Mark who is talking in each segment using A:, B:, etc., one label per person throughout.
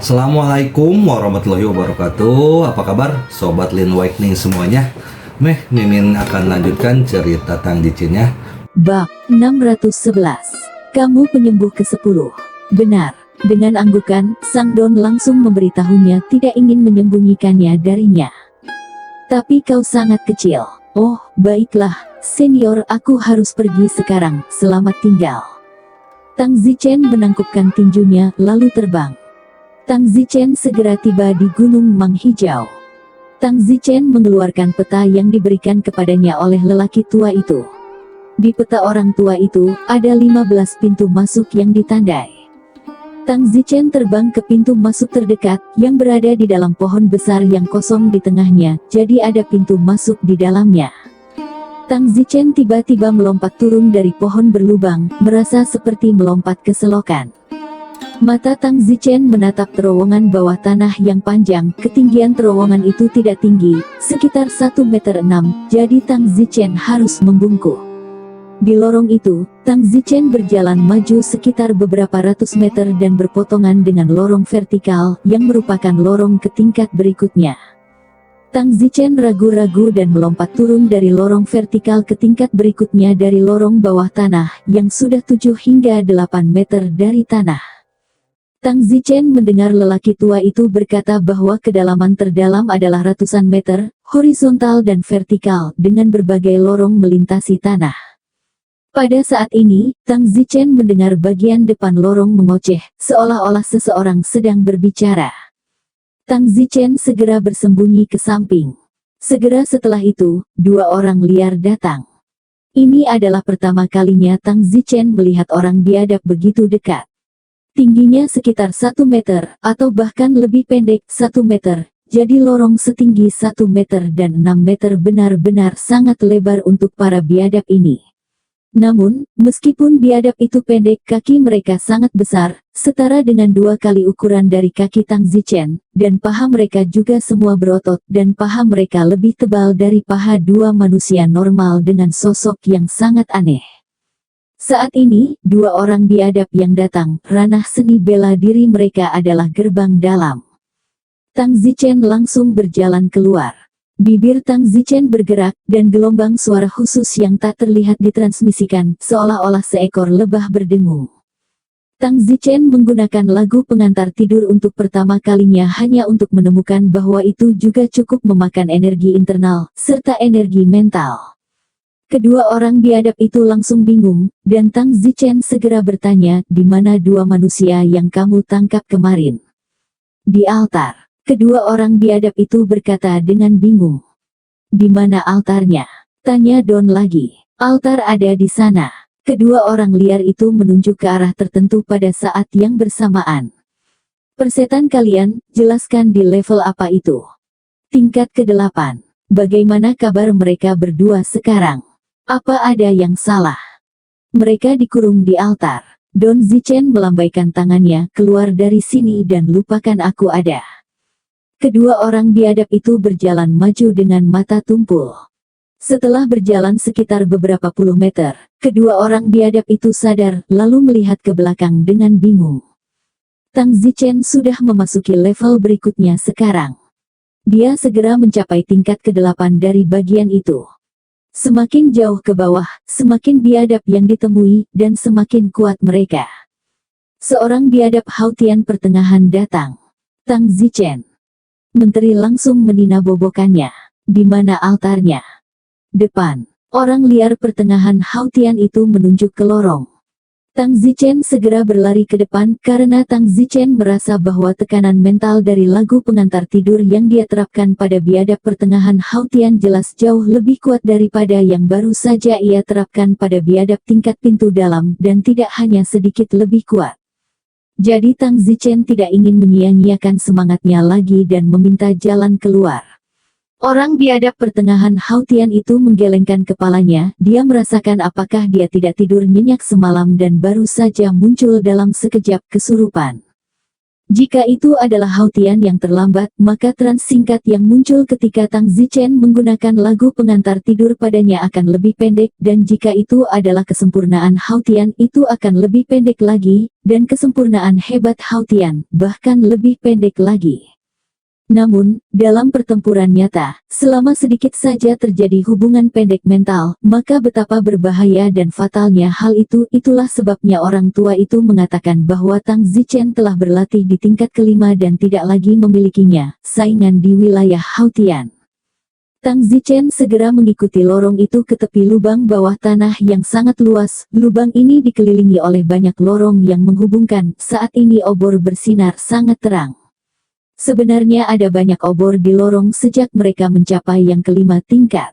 A: Assalamualaikum warahmatullahi wabarakatuh. Apa kabar Sobat Lin Awakening semuanya? Mimin akan lanjutkan cerita Tang Jicinnya.
B: Bab 611. Kamu penyembuh ke-10. Benar. Dengan anggukan, Sang Don langsung memberitahunya tidak ingin menyembunyikannya darinya. Tapi kau sangat kecil. Oh, baiklah, senior, aku harus pergi sekarang, selamat tinggal. Tang Zichen menangkupkan tinjunya lalu terbang. Tang Zichen segera tiba di Gunung Mang Hijau. Tang Zichen mengeluarkan peta yang diberikan kepadanya oleh lelaki tua itu. Di peta orang tua itu, ada 15 pintu masuk yang ditandai. Tang Zichen terbang ke pintu masuk terdekat, yang berada di dalam pohon besar yang kosong di tengahnya, jadi ada pintu masuk di dalamnya. Tang Zichen tiba-tiba melompat turun dari pohon berlubang, merasa seperti melompat ke selokan. Mata Tang Zichen menatap terowongan bawah tanah yang panjang, ketinggian terowongan itu tidak tinggi, sekitar 1,6 meter, jadi Tang Zichen harus membungkuk. Di lorong itu, Tang Zichen berjalan maju sekitar beberapa ratus meter dan berpotongan dengan lorong vertikal, yang merupakan lorong ke tingkat berikutnya. Tang Zichen ragu-ragu dan melompat turun dari lorong vertikal ke tingkat berikutnya dari lorong bawah tanah, yang sudah 7 hingga 8 meter dari tanah. Tang Zichen mendengar lelaki tua itu berkata bahwa kedalaman terdalam adalah ratusan meter, horizontal dan vertikal, dengan berbagai lorong melintasi tanah. Pada saat ini, Tang Zichen mendengar bagian depan lorong mengoceh, seolah-olah seseorang sedang berbicara. Tang Zichen segera bersembunyi ke samping. Segera setelah itu, 2 orang liar datang. Ini adalah pertama kalinya Tang Zichen melihat orang biadab begitu dekat. Tingginya sekitar 1 meter, atau bahkan lebih pendek, 1 meter. Jadi lorong setinggi 1 meter dan 6 meter benar-benar sangat lebar untuk para biadab ini. Namun, meskipun biadab itu pendek, kaki mereka sangat besar, setara dengan 2 kali ukuran dari kaki Tang Zichen, dan paha mereka juga semua berotot, dan paha mereka lebih tebal dari paha 2 manusia normal dengan sosok yang sangat aneh. Saat ini, 2 orang biadab yang datang, ranah seni bela diri mereka adalah gerbang dalam. Tang Zichen langsung berjalan keluar. Bibir Tang Zichen bergerak, dan gelombang suara khusus yang tak terlihat ditransmisikan, seolah-olah seekor lebah berdengung. Tang Zichen menggunakan lagu pengantar tidur untuk pertama kalinya hanya untuk menemukan bahwa itu juga cukup memakan energi internal, serta energi mental. Kedua orang biadab itu langsung bingung, dan Tang Zichen segera bertanya, di mana 2 manusia yang kamu tangkap kemarin? Di altar. Kedua orang biadab itu berkata dengan bingung. Di mana altarnya? Tanya Don lagi. Altar ada di sana. Kedua orang liar itu menunjuk ke arah tertentu pada saat yang bersamaan. Persetan kalian, jelaskan di level apa itu? Tingkat ke-8. Bagaimana kabar mereka berdua sekarang? Apa ada yang salah? Mereka dikurung di altar. Don Zichen melambaikan tangannya, keluar dari sini dan lupakan aku ada. Kedua orang biadab itu berjalan maju dengan mata tumpul. Setelah berjalan sekitar beberapa puluh meter, kedua orang biadab itu sadar, lalu melihat ke belakang dengan bingung. Tang Zichen sudah memasuki level berikutnya sekarang. Dia segera mencapai tingkat ke-8 dari bagian itu. Semakin jauh ke bawah, semakin biadab yang ditemui, dan semakin kuat mereka. Seorang biadab Hautian pertengahan datang. Tang Zichen. Menteri langsung meninabobokannya. Di mana altarnya? Depan. Orang liar pertengahan Hautian itu menunjuk ke lorong. Tang Zichen segera berlari ke depan karena Tang Zichen merasa bahwa tekanan mental dari lagu pengantar tidur yang dia terapkan pada biadab pertengahan Hautian jelas jauh lebih kuat daripada yang baru saja ia terapkan pada biadab tingkat pintu dalam, dan tidak hanya sedikit lebih kuat. Jadi Tang Zichen tidak ingin menyia-nyiakan semangatnya lagi dan meminta jalan keluar. Orang biadab pertengahan Hautian itu menggelengkan kepalanya, dia merasakan apakah dia tidak tidur nyenyak semalam dan baru saja muncul dalam sekejap kesurupan. Jika itu adalah Haotian yang terlambat, maka trans singkat yang muncul ketika Tang Zichen menggunakan lagu pengantar tidur padanya akan lebih pendek, dan jika itu adalah kesempurnaan Haotian, itu akan lebih pendek lagi, dan kesempurnaan hebat Haotian bahkan lebih pendek lagi. Namun, dalam pertempuran nyata, selama sedikit saja terjadi hubungan pendek mental, maka betapa berbahaya dan fatalnya hal itu. Itulah sebabnya orang tua itu mengatakan bahwa Tang Zichen telah berlatih di tingkat kelima dan tidak lagi memilikinya saingan di wilayah Haotian. Tang Zichen segera mengikuti lorong itu ke tepi lubang bawah tanah yang sangat luas. Lubang ini dikelilingi oleh banyak lorong yang menghubungkan. Saat ini obor bersinar sangat terang. Sebenarnya ada banyak obor di lorong sejak mereka mencapai yang kelima tingkat.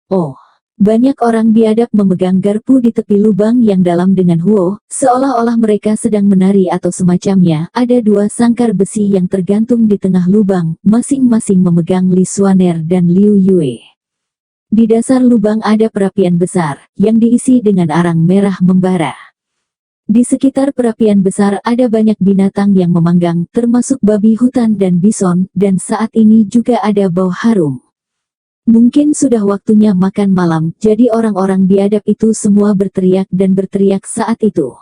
B: Oh, banyak orang biadab memegang garpu di tepi lubang yang dalam dengan huo, seolah-olah mereka sedang menari atau semacamnya. Ada dua sangkar besi yang tergantung di tengah lubang, masing-masing memegang Li Xuaner dan Liu Yue. Di dasar lubang ada perapian besar, yang diisi dengan arang merah membara. Di sekitar perapian besar ada banyak binatang yang memanggang, termasuk babi hutan dan bison, dan saat ini juga ada bau harum. Mungkin sudah waktunya makan malam, jadi orang-orang biadab itu semua berteriak dan berteriak saat itu.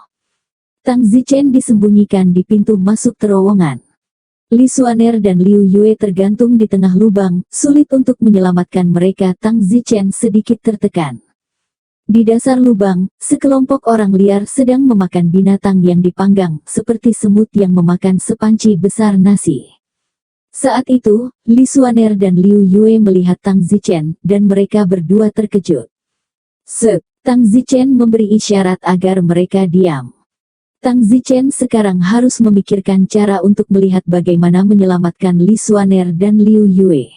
B: Tang Zichen disembunyikan di pintu masuk terowongan. Li Xuaner dan Liu Yue tergantung di tengah lubang, sulit untuk menyelamatkan mereka. Tang Zichen sedikit tertekan. Di dasar lubang, sekelompok orang liar sedang memakan binatang yang dipanggang, seperti semut yang memakan sepanci besar nasi. Saat itu, Li Xuaner dan Liu Yue melihat Tang Zichen, dan mereka berdua terkejut. Tang Zichen memberi isyarat agar mereka diam. Tang Zichen sekarang harus memikirkan cara untuk melihat bagaimana menyelamatkan Li Xuaner dan Liu Yue.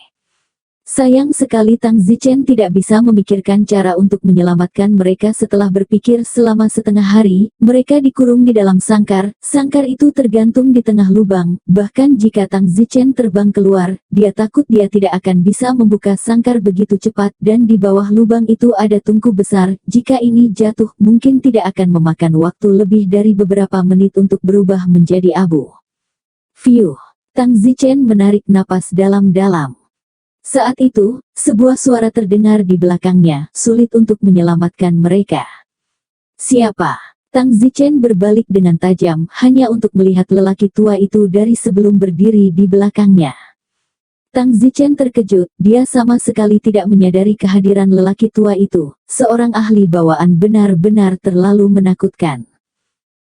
B: Sayang sekali Tang Zichen tidak bisa memikirkan cara untuk menyelamatkan mereka. Setelah berpikir selama setengah hari, mereka dikurung di dalam sangkar. Sangkar itu tergantung di tengah lubang, bahkan jika Tang Zichen terbang keluar, dia takut dia tidak akan bisa membuka sangkar begitu cepat, dan di bawah lubang itu ada tungku besar. Jika ini jatuh, mungkin tidak akan memakan waktu lebih dari beberapa menit untuk berubah menjadi abu. Fiuh! Tang Zichen menarik napas dalam-dalam. Saat itu, sebuah suara terdengar di belakangnya, sulit untuk menyelamatkan mereka. Siapa? Tang Zichen berbalik dengan tajam, hanya untuk melihat lelaki tua itu dari sebelum berdiri di belakangnya. Tang Zichen terkejut, dia sama sekali tidak menyadari kehadiran lelaki tua itu. Seorang ahli bawaan benar-benar terlalu menakutkan.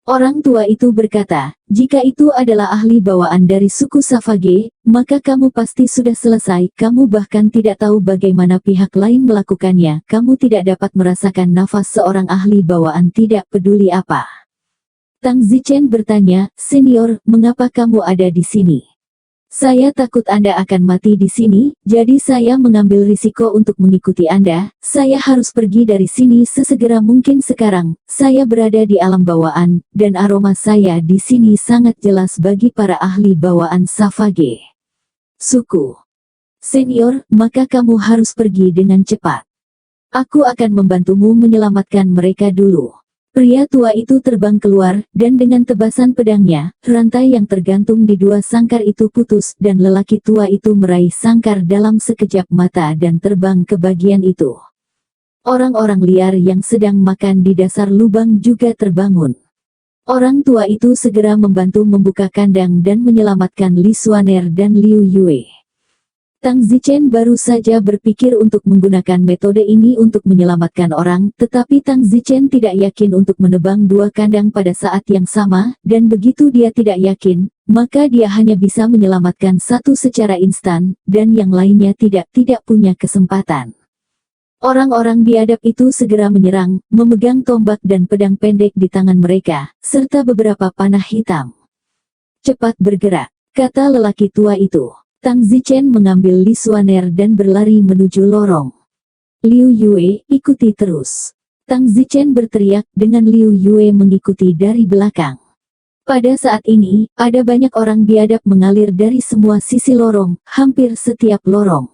B: Orang tua itu berkata, jika itu adalah ahli bawaan dari suku Savage, maka kamu pasti sudah selesai. Kamu bahkan tidak tahu bagaimana pihak lain melakukannya. Kamu tidak dapat merasakan nafas seorang ahli bawaan, tidak peduli apa. Tang Zichen bertanya, senior, mengapa kamu ada di sini? Saya takut Anda akan mati di sini, jadi saya mengambil risiko untuk mengikuti Anda. Saya harus pergi dari sini sesegera mungkin sekarang. Saya berada di alam bawaan, dan aroma saya di sini sangat jelas bagi para ahli bawaan Savage. Suku. Senior, maka kamu harus pergi dengan cepat. Aku akan membantumu menyelamatkan mereka dulu. Pria tua itu terbang keluar, dan dengan tebasan pedangnya, rantai yang tergantung di dua sangkar itu putus, dan lelaki tua itu meraih sangkar dalam sekejap mata dan terbang ke bagian itu. Orang-orang liar yang sedang makan di dasar lubang juga terbangun. Orang tua itu segera membantu membuka kandang dan menyelamatkan Li Xuaner dan Liu Yue. Tang Zichen baru saja berpikir untuk menggunakan metode ini untuk menyelamatkan orang, tetapi Tang Zichen tidak yakin untuk menebang dua kandang pada saat yang sama, dan begitu dia tidak yakin, maka dia hanya bisa menyelamatkan satu secara instan, dan yang lainnya tidak punya kesempatan. Orang-orang biadab itu segera menyerang, memegang tombak dan pedang pendek di tangan mereka, serta beberapa panah hitam. Cepat bergerak, kata lelaki tua itu. Tang Zichen mengambil Li Xuaner dan berlari menuju lorong. Liu Yue, ikuti terus. Tang Zichen berteriak, dengan Liu Yue mengikuti dari belakang. Pada saat ini, ada banyak orang biadab mengalir dari semua sisi lorong, hampir setiap lorong.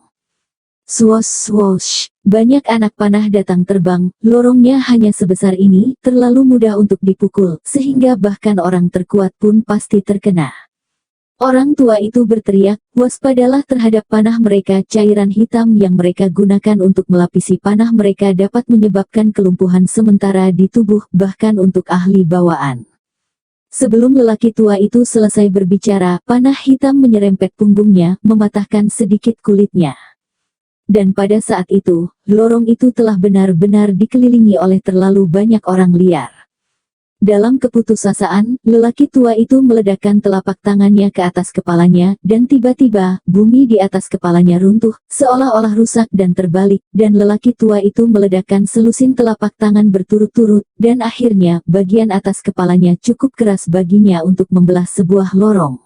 B: Swosh swosh, banyak anak panah datang terbang, lorongnya hanya sebesar ini, terlalu mudah untuk dipukul, sehingga bahkan orang terkuat pun pasti terkena. Orang tua itu berteriak, waspadalah terhadap panah mereka. Cairan hitam yang mereka gunakan untuk melapisi panah mereka dapat menyebabkan kelumpuhan sementara di tubuh, bahkan untuk ahli bawaan. Sebelum lelaki tua itu selesai berbicara, panah hitam menyerempet punggungnya, mematahkan sedikit kulitnya. Dan pada saat itu, lorong itu telah benar-benar dikelilingi oleh terlalu banyak orang liar. Dalam keputusasaan, lelaki tua itu meledakkan telapak tangannya ke atas kepalanya, dan tiba-tiba, bumi di atas kepalanya runtuh, seolah-olah rusak dan terbalik, dan lelaki tua itu meledakkan selusin telapak tangan berturut-turut, dan akhirnya, bagian atas kepalanya cukup keras baginya untuk membelah sebuah lorong.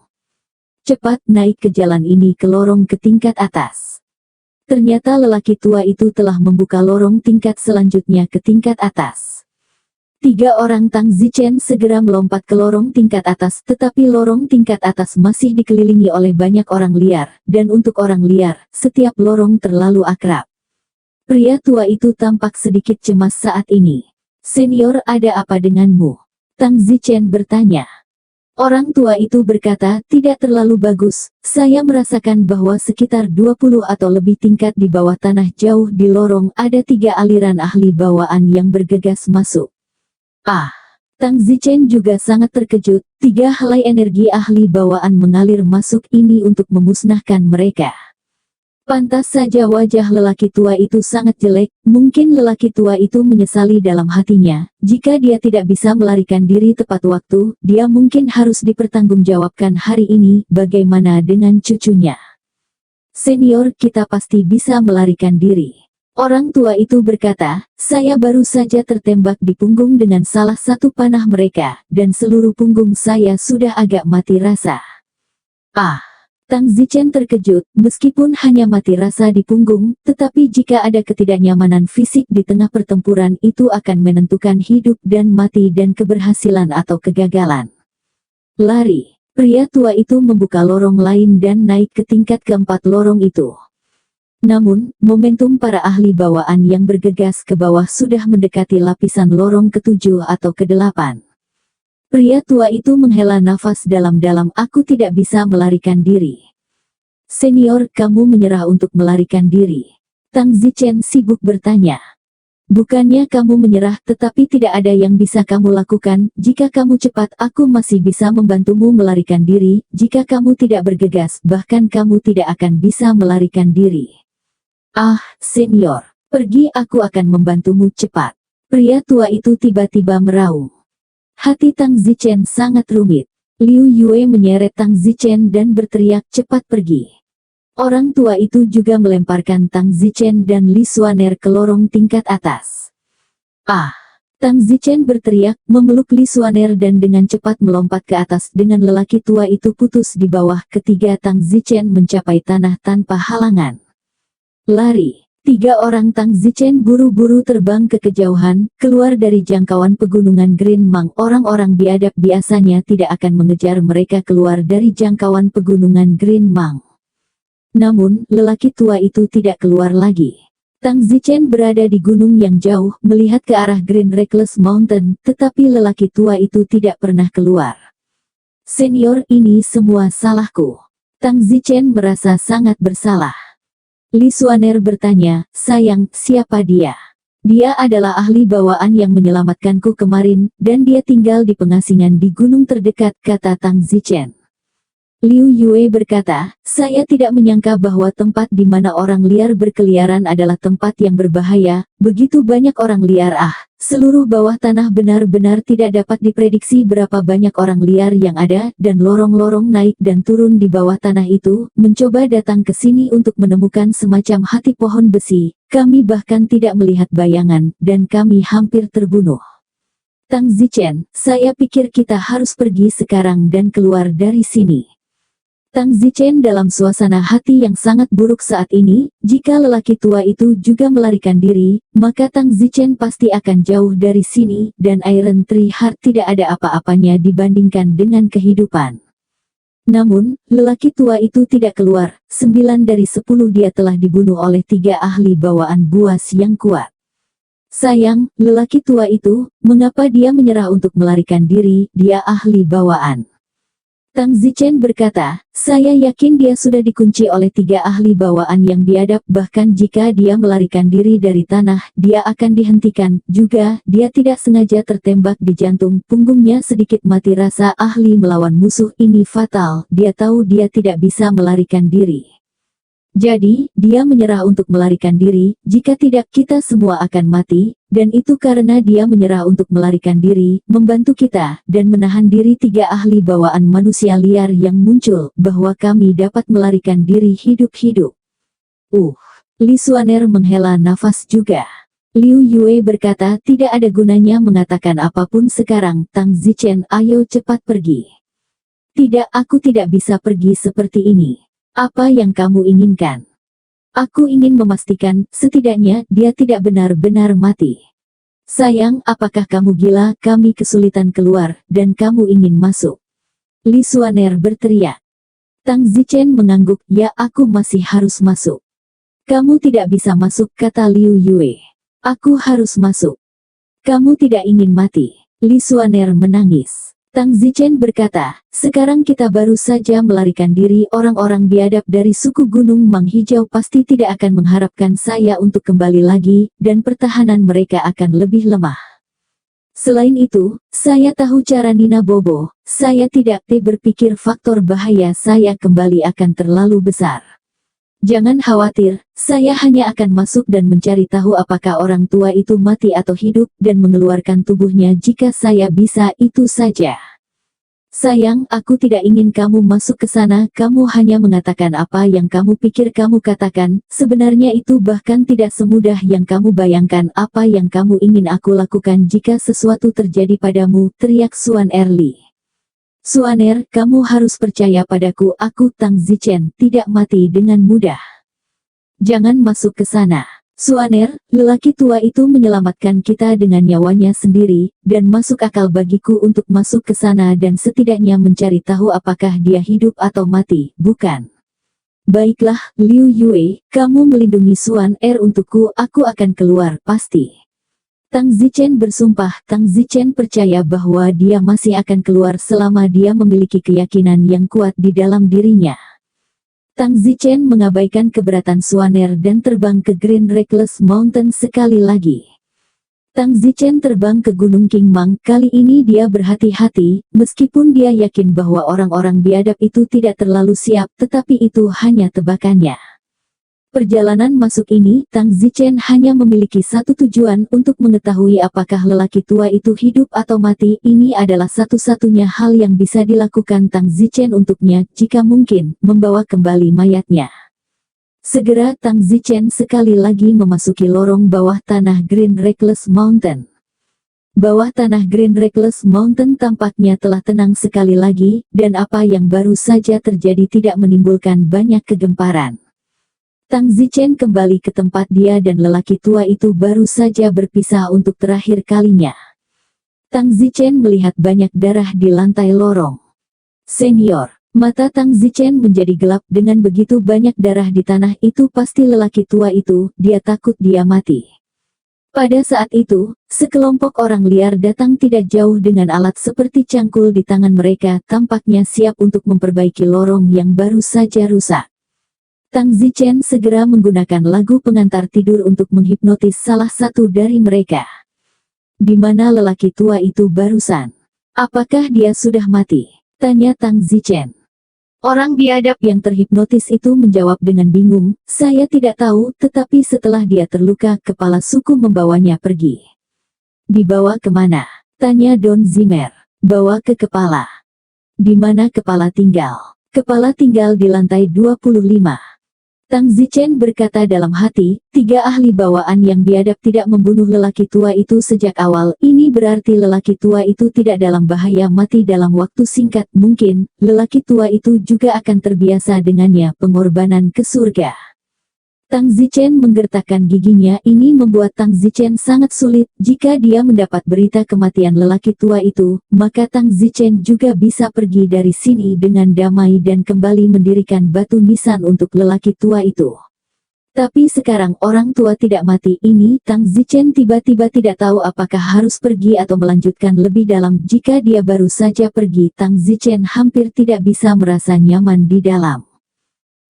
B: Cepat naik ke jalan ini ke lorong ke tingkat atas. Ternyata lelaki tua itu telah membuka lorong tingkat selanjutnya ke tingkat atas. 3 orang Tang Zichen segera melompat ke lorong tingkat atas, tetapi lorong tingkat atas masih dikelilingi oleh banyak orang liar, dan untuk orang liar, setiap lorong terlalu akrab. Pria tua itu tampak sedikit cemas saat ini. Senior, ada apa denganmu? Tang Zichen bertanya. Orang tua itu berkata, tidak terlalu bagus, saya merasakan bahwa sekitar 20 atau lebih tingkat di bawah tanah jauh di lorong ada 3 aliran ahli bawaan yang bergegas masuk. Tang Zichen juga sangat terkejut, 3 helai energi ahli bawaan mengalir masuk ini untuk memusnahkan mereka. Pantas saja wajah lelaki tua itu sangat jelek, mungkin lelaki tua itu menyesali dalam hatinya, jika dia tidak bisa melarikan diri tepat waktu, dia mungkin harus dipertanggungjawabkan hari ini, bagaimana dengan cucunya. Senior, kita pasti bisa melarikan diri. Orang tua itu berkata, saya baru saja tertembak di punggung dengan salah satu panah mereka, dan seluruh punggung saya sudah agak mati rasa. Tang Zichen terkejut, meskipun hanya mati rasa di punggung, tetapi jika ada ketidaknyamanan fisik di tengah pertempuran itu akan menentukan hidup dan mati dan keberhasilan atau kegagalan. Lari. Pria tua itu membuka lorong lain dan naik ke tingkat keempat lorong itu. Namun, momentum para ahli bawaan yang bergegas ke bawah sudah mendekati lapisan lorong ke-7 atau ke-8. Pria tua itu menghela nafas dalam-dalam, aku tidak bisa melarikan diri. Senior, kamu menyerah untuk melarikan diri. Tang Zichen sibuk bertanya. Bukannya kamu menyerah, tetapi tidak ada yang bisa kamu lakukan, jika kamu cepat aku masih bisa membantumu melarikan diri, jika kamu tidak bergegas, bahkan kamu tidak akan bisa melarikan diri. Senior, pergi, aku akan membantumu cepat. Pria tua itu tiba-tiba meraung. Hati Tang Zichen sangat rumit. Liu Yue menyeret Tang Zichen dan berteriak, cepat pergi. Orang tua itu juga melemparkan Tang Zichen dan Li Xuaner ke lorong tingkat atas. Tang Zichen berteriak, memeluk Li Xuaner dan dengan cepat melompat ke atas dengan lelaki tua itu putus di bawah. Ketiga Tang Zichen mencapai tanah tanpa halangan. Lari. 3 orang Tang Zichen buru-buru terbang ke kejauhan, keluar dari jangkauan pegunungan Green Mang. Orang-orang biadab biasanya tidak akan mengejar mereka keluar dari jangkauan pegunungan Green Mang. Namun, lelaki tua itu tidak keluar lagi. Tang Zichen berada di gunung yang jauh, melihat ke arah Green Reckless Mountain, tetapi lelaki tua itu tidak pernah keluar. Senior, ini semua salahku. Tang Zichen merasa sangat bersalah. Li Xuaner bertanya, sayang, siapa dia? Dia adalah ahli bawaan yang menyelamatkanku kemarin, dan dia tinggal di pengasingan di gunung terdekat, kata Tang Zichen. Liu Yue berkata, saya tidak menyangka bahwa tempat di mana orang liar berkeliaran adalah tempat yang berbahaya, begitu banyak orang liar. Seluruh bawah tanah benar-benar tidak dapat diprediksi berapa banyak orang liar yang ada, dan lorong-lorong naik dan turun di bawah tanah itu, mencoba datang ke sini untuk menemukan semacam hati pohon besi, kami bahkan tidak melihat bayangan, dan kami hampir terbunuh. Tang Zichen, saya pikir kita harus pergi sekarang dan keluar dari sini. Tang Zichen dalam suasana hati yang sangat buruk saat ini, jika lelaki tua itu juga melarikan diri, maka Tang Zichen pasti akan jauh dari sini, dan Iron Tree Heart tidak ada apa-apanya dibandingkan dengan kehidupan. Namun, lelaki tua itu tidak keluar, 9 dari 10 dia telah dibunuh oleh 3 ahli bawaan buas yang kuat. Sayang, lelaki tua itu, mengapa dia menyerah untuk melarikan diri, dia ahli bawaan. Tang Zichen berkata, saya yakin dia sudah dikunci oleh 3 ahli bawaan yang biadab, bahkan jika dia melarikan diri dari tanah, dia akan dihentikan. Juga, dia tidak sengaja tertembak di jantung, punggungnya sedikit mati. Rasa ahli melawan musuh ini fatal, dia tahu dia tidak bisa melarikan diri. Jadi, dia menyerah untuk melarikan diri, jika tidak kita semua akan mati, dan itu karena dia menyerah untuk melarikan diri, membantu kita, dan menahan diri 3 ahli bawaan manusia liar yang muncul, bahwa kami dapat melarikan diri hidup-hidup. Li Xuaner menghela nafas juga. Liu Yue berkata tidak ada gunanya mengatakan apapun sekarang, Tang Zichen, ayo cepat pergi. Tidak, aku tidak bisa pergi seperti ini. Apa yang kamu inginkan? Aku ingin memastikan, setidaknya, dia tidak benar-benar mati. Sayang, apakah kamu gila? Kami kesulitan keluar, dan kamu ingin masuk. Li Xuaner berteriak. Tang Zichen mengangguk, ya aku masih harus masuk. Kamu tidak bisa masuk, kata Liu Yue. Aku harus masuk. Kamu tidak ingin mati. Li Xuaner menangis. Tang Zichen berkata, sekarang kita baru saja melarikan diri. Orang-orang biadab dari suku Gunung Mang Hijau pasti tidak akan mengharapkan saya untuk kembali lagi, dan pertahanan mereka akan lebih lemah. Selain itu, saya tahu cara Nina Bobo, saya tidak berpikir faktor bahaya saya kembali akan terlalu besar. Jangan khawatir, saya hanya akan masuk dan mencari tahu apakah orang tua itu mati atau hidup, dan mengeluarkan tubuhnya jika saya bisa, itu saja. Sayang, aku tidak ingin kamu masuk ke sana, kamu hanya mengatakan apa yang kamu pikir kamu katakan, sebenarnya itu bahkan tidak semudah yang kamu bayangkan. Apa yang kamu ingin aku lakukan jika sesuatu terjadi padamu, teriak Xuaner Li. Xuaner, kamu harus percaya padaku, aku Tang Zichen, tidak mati dengan mudah. Jangan masuk ke sana. Xuaner, lelaki tua itu menyelamatkan kita dengan nyawanya sendiri, dan masuk akal bagiku untuk masuk ke sana dan setidaknya mencari tahu apakah dia hidup atau mati, bukan? Baiklah, Liu Yue, kamu melindungi Xuaner untukku, aku akan keluar, pasti. Tang Zichen bersumpah. Tang Zichen percaya bahwa dia masih akan keluar selama dia memiliki keyakinan yang kuat di dalam dirinya. Tang Zichen mengabaikan keberatan Xuaner dan terbang ke Green Reckless Mountain sekali lagi. Tang Zichen terbang ke Gunung Qingmang. Kali ini dia berhati-hati, meskipun dia yakin bahwa orang-orang biadab itu tidak terlalu siap, tetapi itu hanya tebakannya. Perjalanan masuk ini, Tang Zichen hanya memiliki satu tujuan, untuk mengetahui apakah lelaki tua itu hidup atau mati. Ini adalah satu-satunya hal yang bisa dilakukan Tang Zichen untuknya, jika mungkin, membawa kembali mayatnya. Segera Tang Zichen sekali lagi memasuki lorong bawah tanah Green Reckless Mountain. Bawah tanah Green Reckless Mountain tampaknya telah tenang sekali lagi, dan apa yang baru saja terjadi tidak menimbulkan banyak kegemparan. Tang Zichen kembali ke tempat dia dan lelaki tua itu baru saja berpisah untuk terakhir kalinya. Tang Zichen melihat banyak darah di lantai lorong. Senior, mata Tang Zichen menjadi gelap. Dengan begitu banyak darah di tanah itu, pasti lelaki tua itu, dia takut dia mati. Pada saat itu, sekelompok orang liar datang tidak jauh dengan alat seperti cangkul di tangan mereka, tampaknya siap untuk memperbaiki lorong yang baru saja rusak. Tang Zichen segera menggunakan lagu pengantar tidur untuk menghipnotis salah satu dari mereka. Di mana lelaki tua itu barusan? Apakah dia sudah mati? Tanya Tang Zichen. Orang biadab yang terhipnotis itu menjawab dengan bingung, saya tidak tahu, tetapi setelah dia terluka, kepala suku membawanya pergi. Dibawa kemana? Tanya Don Zimmer. Bawa ke kepala. Di mana kepala tinggal? Kepala tinggal di lantai 25. Tang Zichen berkata dalam hati, 3 ahli bawaan yang biadab tidak membunuh lelaki tua itu sejak awal. Ini berarti lelaki tua itu tidak dalam bahaya mati dalam waktu singkat. Mungkin, lelaki tua itu juga akan terbiasa dengannya, pengorbanan ke surga. Tang Zichen menggertakkan giginya. Ini membuat Tang Zichen sangat sulit. Jika dia mendapat berita kematian lelaki tua itu, maka Tang Zichen juga bisa pergi dari sini dengan damai dan kembali mendirikan batu nisan untuk lelaki tua itu. Tapi sekarang orang tua tidak mati ini, Tang Zichen tiba-tiba tidak tahu apakah harus pergi atau melanjutkan lebih dalam. Jika dia baru saja pergi, Tang Zichen hampir tidak bisa merasa nyaman di dalam.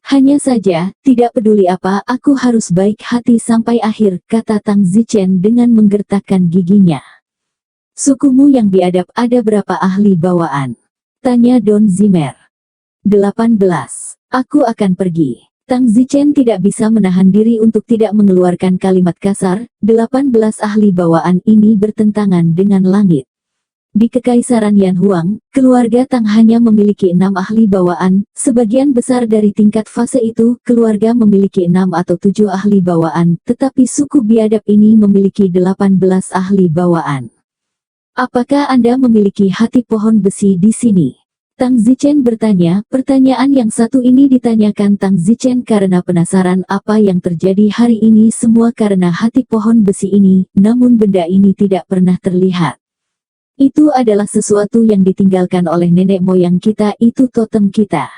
B: Hanya saja, tidak peduli apa, aku harus baik hati sampai akhir, kata Tang Zichen dengan menggertakkan giginya. Sukumu yang biadab, ada berapa ahli bawaan? Tanya Don Zimmer. 18. Aku akan pergi. Tang Zichen tidak bisa menahan diri untuk tidak mengeluarkan kalimat kasar. 18 ahli bawaan ini bertentangan dengan langit. Di Kekaisaran Yan Huang, keluarga Tang hanya memiliki 6 ahli bawaan. Sebagian besar dari tingkat fase itu, keluarga memiliki 6 atau 7 ahli bawaan, tetapi suku biadab ini memiliki 18 ahli bawaan. Apakah Anda memiliki hati pohon besi di sini? Tang Zichen bertanya. Pertanyaan yang satu ini ditanyakan Tang Zichen karena penasaran apa yang terjadi hari ini, semua karena hati pohon besi ini, namun benda ini tidak pernah terlihat. Itu adalah sesuatu yang ditinggalkan oleh nenek moyang kita, itu totem kita.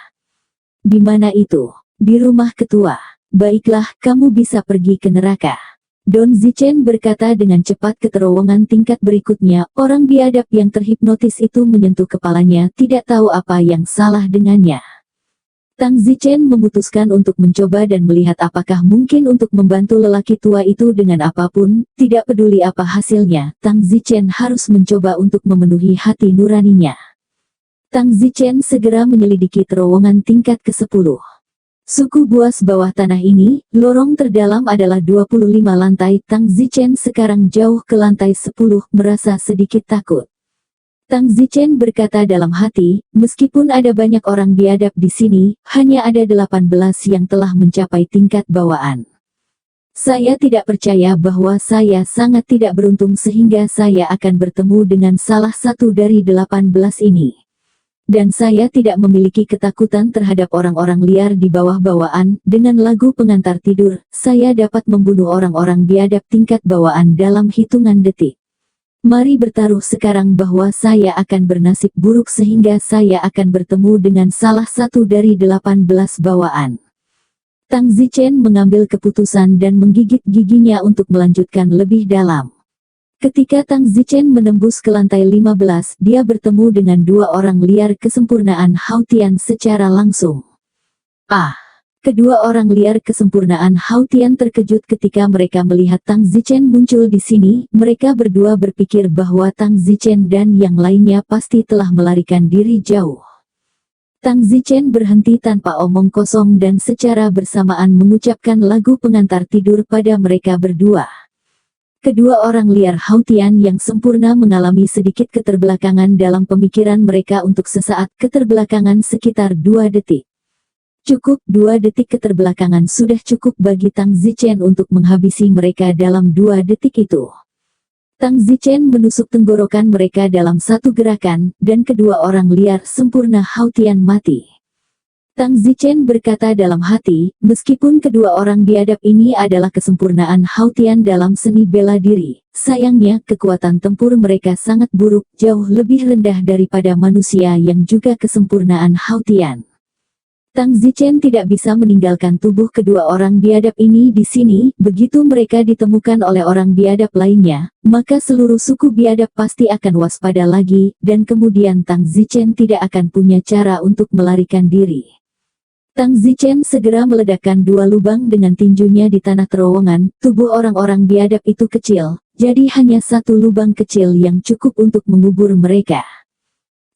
B: Di mana itu? Di rumah ketua. Baiklah, kamu bisa pergi ke neraka. Don Zichen berkata dengan cepat ke terowongan tingkat berikutnya. Orang biadab yang terhipnotis itu menyentuh kepalanya, tidak tahu apa yang salah dengannya. Tang Zichen memutuskan untuk mencoba dan melihat apakah mungkin untuk membantu lelaki tua itu dengan apapun, tidak peduli apa hasilnya, Tang Zichen harus mencoba untuk memenuhi hati nuraninya. Tang Zichen segera menyelidiki terowongan tingkat ke-10. Suku buas bawah tanah ini, lorong terdalam adalah 25 lantai. Tang Zichen sekarang jauh ke lantai 10, merasa sedikit takut. Tang Zichen berkata dalam hati, meskipun ada banyak orang biadab di sini, hanya ada 18 yang telah mencapai tingkat bawaan. Saya tidak percaya bahwa saya sangat tidak beruntung sehingga saya akan bertemu dengan salah satu dari 18 ini. Dan saya tidak memiliki ketakutan terhadap orang-orang liar di bawah bawaan. Dengan lagu pengantar tidur, saya dapat membunuh orang-orang biadab tingkat bawaan dalam hitungan detik. Mari bertaruh sekarang bahwa saya akan bernasib buruk sehingga saya akan bertemu dengan salah satu dari 18 bawaan. Tang Zichen mengambil keputusan dan menggigit giginya untuk melanjutkan lebih dalam. Ketika Tang Zichen menembus ke lantai 15, dia bertemu dengan 2 orang liar kesempurnaan Hautian secara langsung. Kedua orang liar kesempurnaan Hautian terkejut ketika mereka melihat Tang Zichen muncul di sini. Mereka berdua berpikir bahwa Tang Zichen dan yang lainnya pasti telah melarikan diri jauh. Tang Zichen berhenti tanpa omong kosong dan secara bersamaan mengucapkan lagu pengantar tidur pada mereka berdua. Kedua orang liar Hautian yang sempurna mengalami sedikit keterbelakangan dalam pemikiran mereka untuk sesaat, keterbelakangan sekitar 2 detik. Cukup 2 detik keterbelakangan sudah cukup bagi Tang Zichen untuk menghabisi mereka dalam 2 detik itu. Tang Zichen menusuk tenggorokan mereka dalam satu gerakan, dan kedua orang liar sempurna Hautian mati. Tang Zichen berkata dalam hati, meskipun kedua orang biadab ini adalah kesempurnaan Hautian dalam seni bela diri, sayangnya kekuatan tempur mereka sangat buruk, jauh lebih rendah daripada manusia yang juga kesempurnaan Hautian. Tang Zichen tidak bisa meninggalkan tubuh kedua orang biadab ini di sini. Begitu mereka ditemukan oleh orang biadab lainnya, maka seluruh suku biadab pasti akan waspada lagi, dan kemudian Tang Zichen tidak akan punya cara untuk melarikan diri. Tang Zichen segera meledakkan 2 lubang dengan tinjunya di tanah terowongan. Tubuh orang-orang biadab itu kecil, jadi hanya 1 lubang kecil yang cukup untuk mengubur mereka.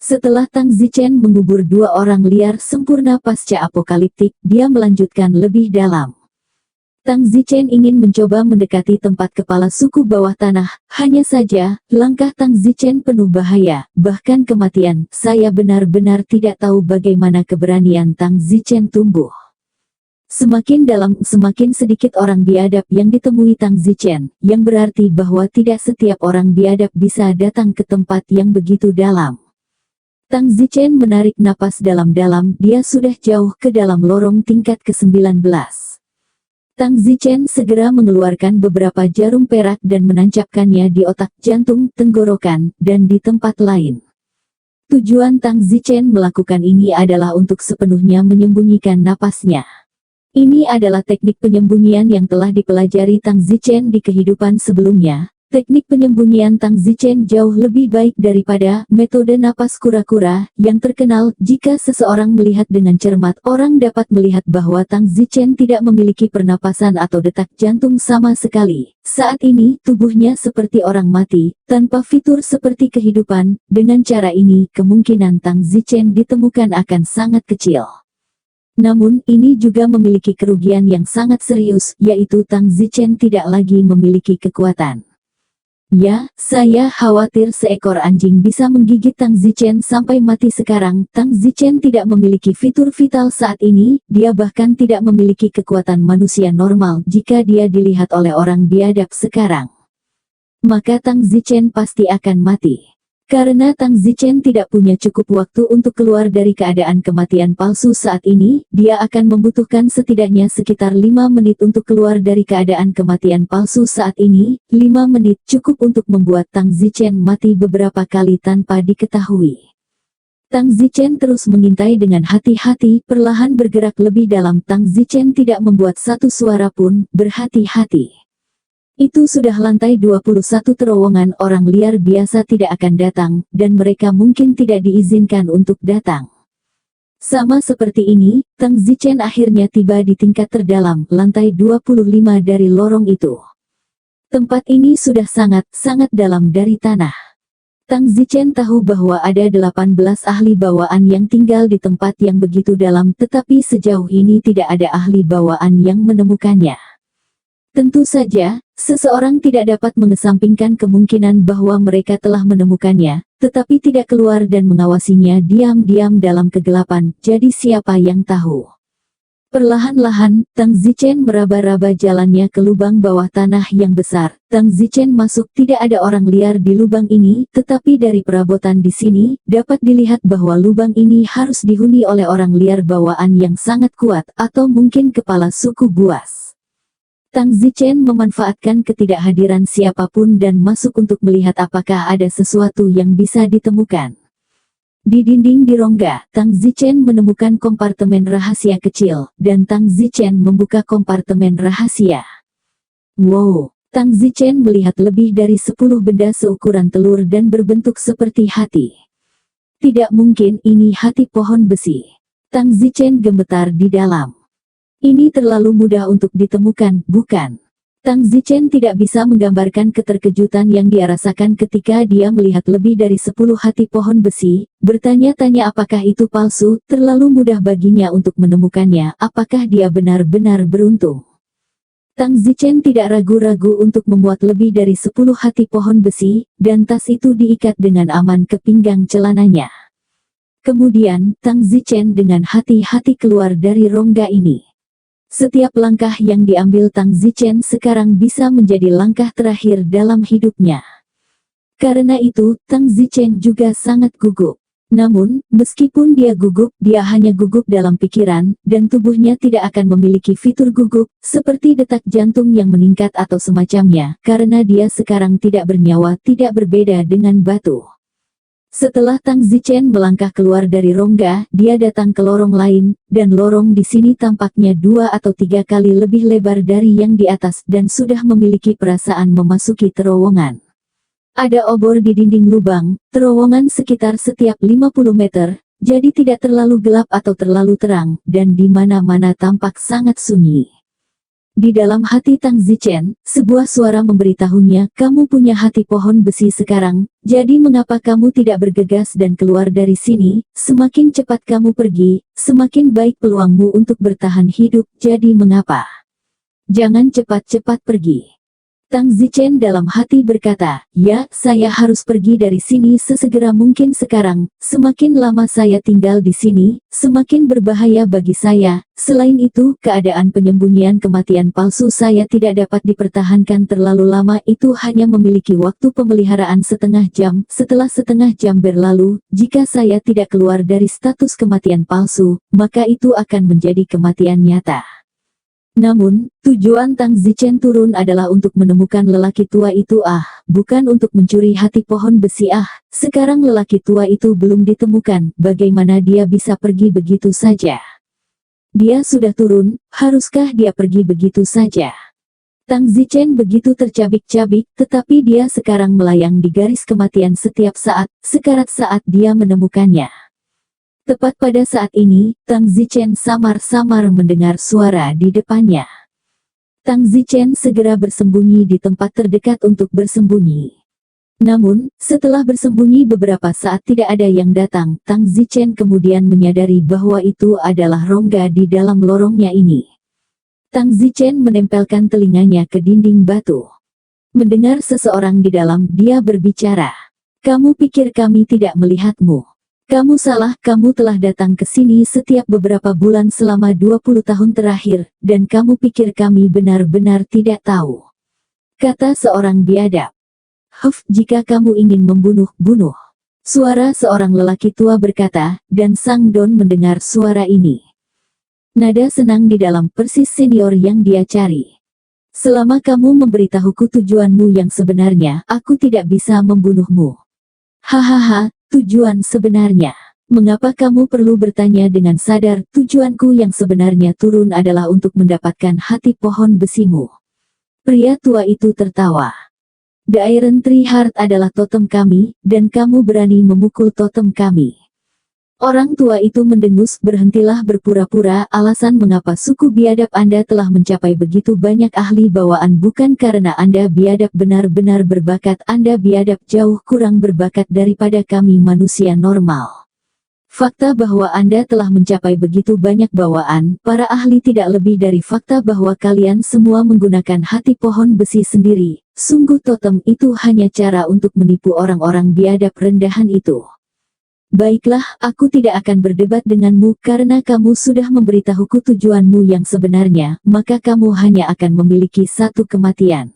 B: Setelah Tang Zichen mengubur 2 orang liar sempurna pasca apokaliptik, dia melanjutkan lebih dalam. Tang Zichen ingin mencoba mendekati tempat kepala suku bawah tanah, hanya saja, langkah Tang Zichen penuh bahaya, bahkan kematian. Saya benar-benar tidak tahu bagaimana keberanian Tang Zichen tumbuh. Semakin dalam, semakin sedikit orang biadab yang ditemui Tang Zichen, yang berarti bahwa tidak setiap orang biadab bisa datang ke tempat yang begitu dalam. Tang Zichen menarik napas dalam-dalam, dia sudah jauh ke dalam lorong tingkat ke-19. Tang Zichen segera mengeluarkan beberapa jarum perak dan menancapkannya di otak, jantung, tenggorokan, dan di tempat lain. Tujuan Tang Zichen melakukan ini adalah untuk sepenuhnya menyembunyikan napasnya. Ini adalah teknik penyembunyian yang telah dipelajari Tang Zichen di kehidupan sebelumnya. Teknik penyembunyian Tang Zichen jauh lebih baik daripada metode napas kura-kura yang terkenal. Jika seseorang melihat dengan cermat, orang dapat melihat bahwa Tang Zichen tidak memiliki pernapasan atau detak jantung sama sekali. Saat ini, tubuhnya seperti orang mati, tanpa fitur seperti kehidupan. Dengan cara ini, kemungkinan Tang Zichen ditemukan akan sangat kecil. Namun, ini juga memiliki kerugian yang sangat serius, yaitu Tang Zichen tidak lagi memiliki kekuatan. Ya, saya khawatir seekor anjing bisa menggigit Tang Zichen sampai mati sekarang. Tang Zichen tidak memiliki fitur vital saat ini, dia bahkan tidak memiliki kekuatan manusia normal jika dia dilihat oleh orang biadab sekarang. Maka Tang Zichen pasti akan mati. Karena Tang Zichen tidak punya cukup waktu untuk keluar dari keadaan kematian palsu saat ini, dia akan membutuhkan setidaknya sekitar 5 menit untuk keluar dari keadaan kematian palsu saat ini. 5 menit cukup untuk membuat Tang Zichen mati beberapa kali tanpa diketahui. Tang Zichen terus mengintai dengan hati-hati, perlahan bergerak lebih dalam. Tang Zichen tidak membuat satu suara pun, berhati-hati. Itu sudah lantai 21 terowongan orang liar biasa tidak akan datang, dan mereka mungkin tidak diizinkan untuk datang. Sama seperti ini, Tang Zichen akhirnya tiba di tingkat terdalam, lantai 25 dari lorong itu. Tempat ini sudah sangat dalam dari tanah. Tang Zichen tahu bahwa ada 18 ahli bawaan yang tinggal di tempat yang begitu dalam, tetapi sejauh ini tidak ada ahli bawaan yang menemukannya. Tentu saja, seseorang tidak dapat mengesampingkan kemungkinan bahwa mereka telah menemukannya, tetapi tidak keluar dan mengawasinya diam-diam dalam kegelapan. Jadi siapa yang tahu? Perlahan-lahan, Tang Zichen meraba-raba jalannya ke lubang bawah tanah yang besar. Tang Zichen masuk, tidak ada orang liar di lubang ini, tetapi dari perabotan di sini, dapat dilihat bahwa lubang ini harus dihuni oleh orang liar bawaan yang sangat kuat, atau mungkin kepala suku buas. Tang Zichen memanfaatkan ketidakhadiran siapapun dan masuk untuk melihat apakah ada sesuatu yang bisa ditemukan. Di dinding di rongga, Tang Zichen menemukan kompartemen rahasia kecil, dan Tang Zichen membuka kompartemen rahasia. Wow! Tang Zichen melihat lebih dari 10 benda seukuran telur dan berbentuk seperti hati. Tidak mungkin ini hati pohon besi. Tang Zichen gemetar di dalam. Ini terlalu mudah untuk ditemukan, bukan? Tang Zichen tidak bisa menggambarkan keterkejutan yang dia rasakan ketika dia melihat lebih dari 10 hati pohon besi, bertanya-tanya apakah itu palsu. Terlalu mudah baginya untuk menemukannya, apakah dia benar-benar beruntung. Tang Zichen tidak ragu-ragu untuk memuat lebih dari 10 hati pohon besi, dan tas itu diikat dengan aman ke pinggang celananya. Kemudian, Tang Zichen dengan hati-hati keluar dari rongga ini. Setiap langkah yang diambil Tang Zichen sekarang bisa menjadi langkah terakhir dalam hidupnya. Karena itu, Tang Zichen juga sangat gugup. Namun, meskipun dia gugup, dia hanya gugup dalam pikiran, dan tubuhnya tidak akan memiliki fitur gugup, seperti detak jantung yang meningkat atau semacamnya, karena dia sekarang tidak bernyawa, tidak berbeda dengan batu. Setelah Tang Zichen melangkah keluar dari rongga, dia datang ke lorong lain, dan lorong di sini tampaknya 2 atau 3 kali lebih lebar dari yang di atas dan sudah memiliki perasaan memasuki terowongan. Ada obor di dinding lubang, terowongan sekitar setiap 50 meter, jadi tidak terlalu gelap atau terlalu terang, dan di mana-mana tampak sangat sunyi. Di dalam hati Tang Zichen, sebuah suara memberitahunya, kamu punya hati pohon besi sekarang, jadi mengapa kamu tidak bergegas dan keluar dari sini? Semakin cepat kamu pergi, semakin baik peluangmu untuk bertahan hidup, jadi mengapa? Jangan cepat-cepat pergi. Tang Zichen dalam hati berkata, ya, saya harus pergi dari sini sesegera mungkin sekarang. Semakin lama saya tinggal di sini, semakin berbahaya bagi saya. Selain itu, keadaan penyembunyian kematian palsu saya tidak dapat dipertahankan terlalu lama. Itu hanya memiliki waktu pemeliharaan setengah jam. Setelah setengah jam berlalu, jika saya tidak keluar dari status kematian palsu, maka itu akan menjadi kematian nyata. Namun, tujuan Tang Zichen turun adalah untuk menemukan lelaki tua itu, bukan untuk mencuri hati pohon besi. Sekarang lelaki tua itu belum ditemukan, bagaimana dia bisa pergi begitu saja? Dia sudah turun, haruskah dia pergi begitu saja? Tang Zichen begitu tercabik-cabik, tetapi dia sekarang melayang di garis kematian setiap saat, sekarat saat dia menemukannya. Tepat pada saat ini, Tang Zichen samar-samar mendengar suara di depannya. Tang Zichen segera bersembunyi di tempat terdekat untuk bersembunyi. Namun, setelah bersembunyi beberapa saat tidak ada yang datang, Tang Zichen kemudian menyadari bahwa itu adalah rongga di dalam lorongnya ini. Tang Zichen menempelkan telinganya ke dinding batu. Mendengar seseorang di dalam, dia berbicara. Kamu pikir kami tidak melihatmu? Kamu salah, kamu telah datang ke sini setiap beberapa bulan selama 20 tahun terakhir, dan kamu pikir kami benar-benar tidak tahu. Kata seorang biadab. Jika kamu ingin membunuh, bunuh. Suara seorang lelaki tua berkata, dan Sang Don mendengar suara ini. Nada senang di dalam persis senior yang dia cari. Selama kamu memberitahuku tujuanmu yang sebenarnya, aku tidak bisa membunuhmu. Hahaha, tujuan sebenarnya. Mengapa kamu perlu bertanya dengan sadar? Tujuanku yang sebenarnya turun adalah untuk mendapatkan hati pohon besimu. Pria tua itu tertawa. The Iron Tree Heart adalah totem kami, dan kamu berani memukul totem kami. Orang tua itu mendengus, berhentilah berpura-pura. Alasan mengapa suku biadab Anda telah mencapai begitu banyak ahli bawaan bukan karena Anda biadab benar-benar berbakat. Anda biadab jauh kurang berbakat daripada kami manusia normal. Fakta bahwa Anda telah mencapai begitu banyak bawaan, para ahli tidak lebih dari fakta bahwa kalian semua menggunakan hati pohon besi sendiri. Sungguh totem itu hanya cara untuk menipu orang-orang biadab rendahan itu. Baiklah, aku tidak akan berdebat denganmu karena kamu sudah memberitahuku tujuanmu yang sebenarnya, maka kamu hanya akan memiliki satu kematian.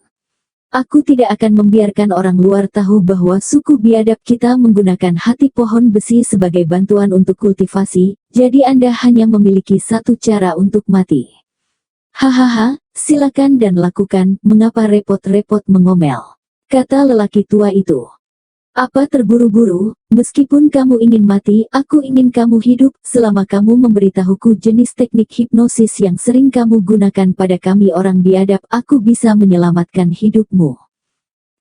B: Aku tidak akan membiarkan orang luar tahu bahwa suku biadab kita menggunakan hati pohon besi sebagai bantuan untuk kultivasi, jadi Anda hanya memiliki satu cara untuk mati. Hahaha, silakan dan lakukan, mengapa repot-repot mengomel? Kata lelaki tua itu. Apa terburu-buru, meskipun kamu ingin mati, aku ingin kamu hidup. Selama kamu memberitahuku jenis teknik hipnosis yang sering kamu gunakan pada kami orang biadab, aku bisa menyelamatkan hidupmu.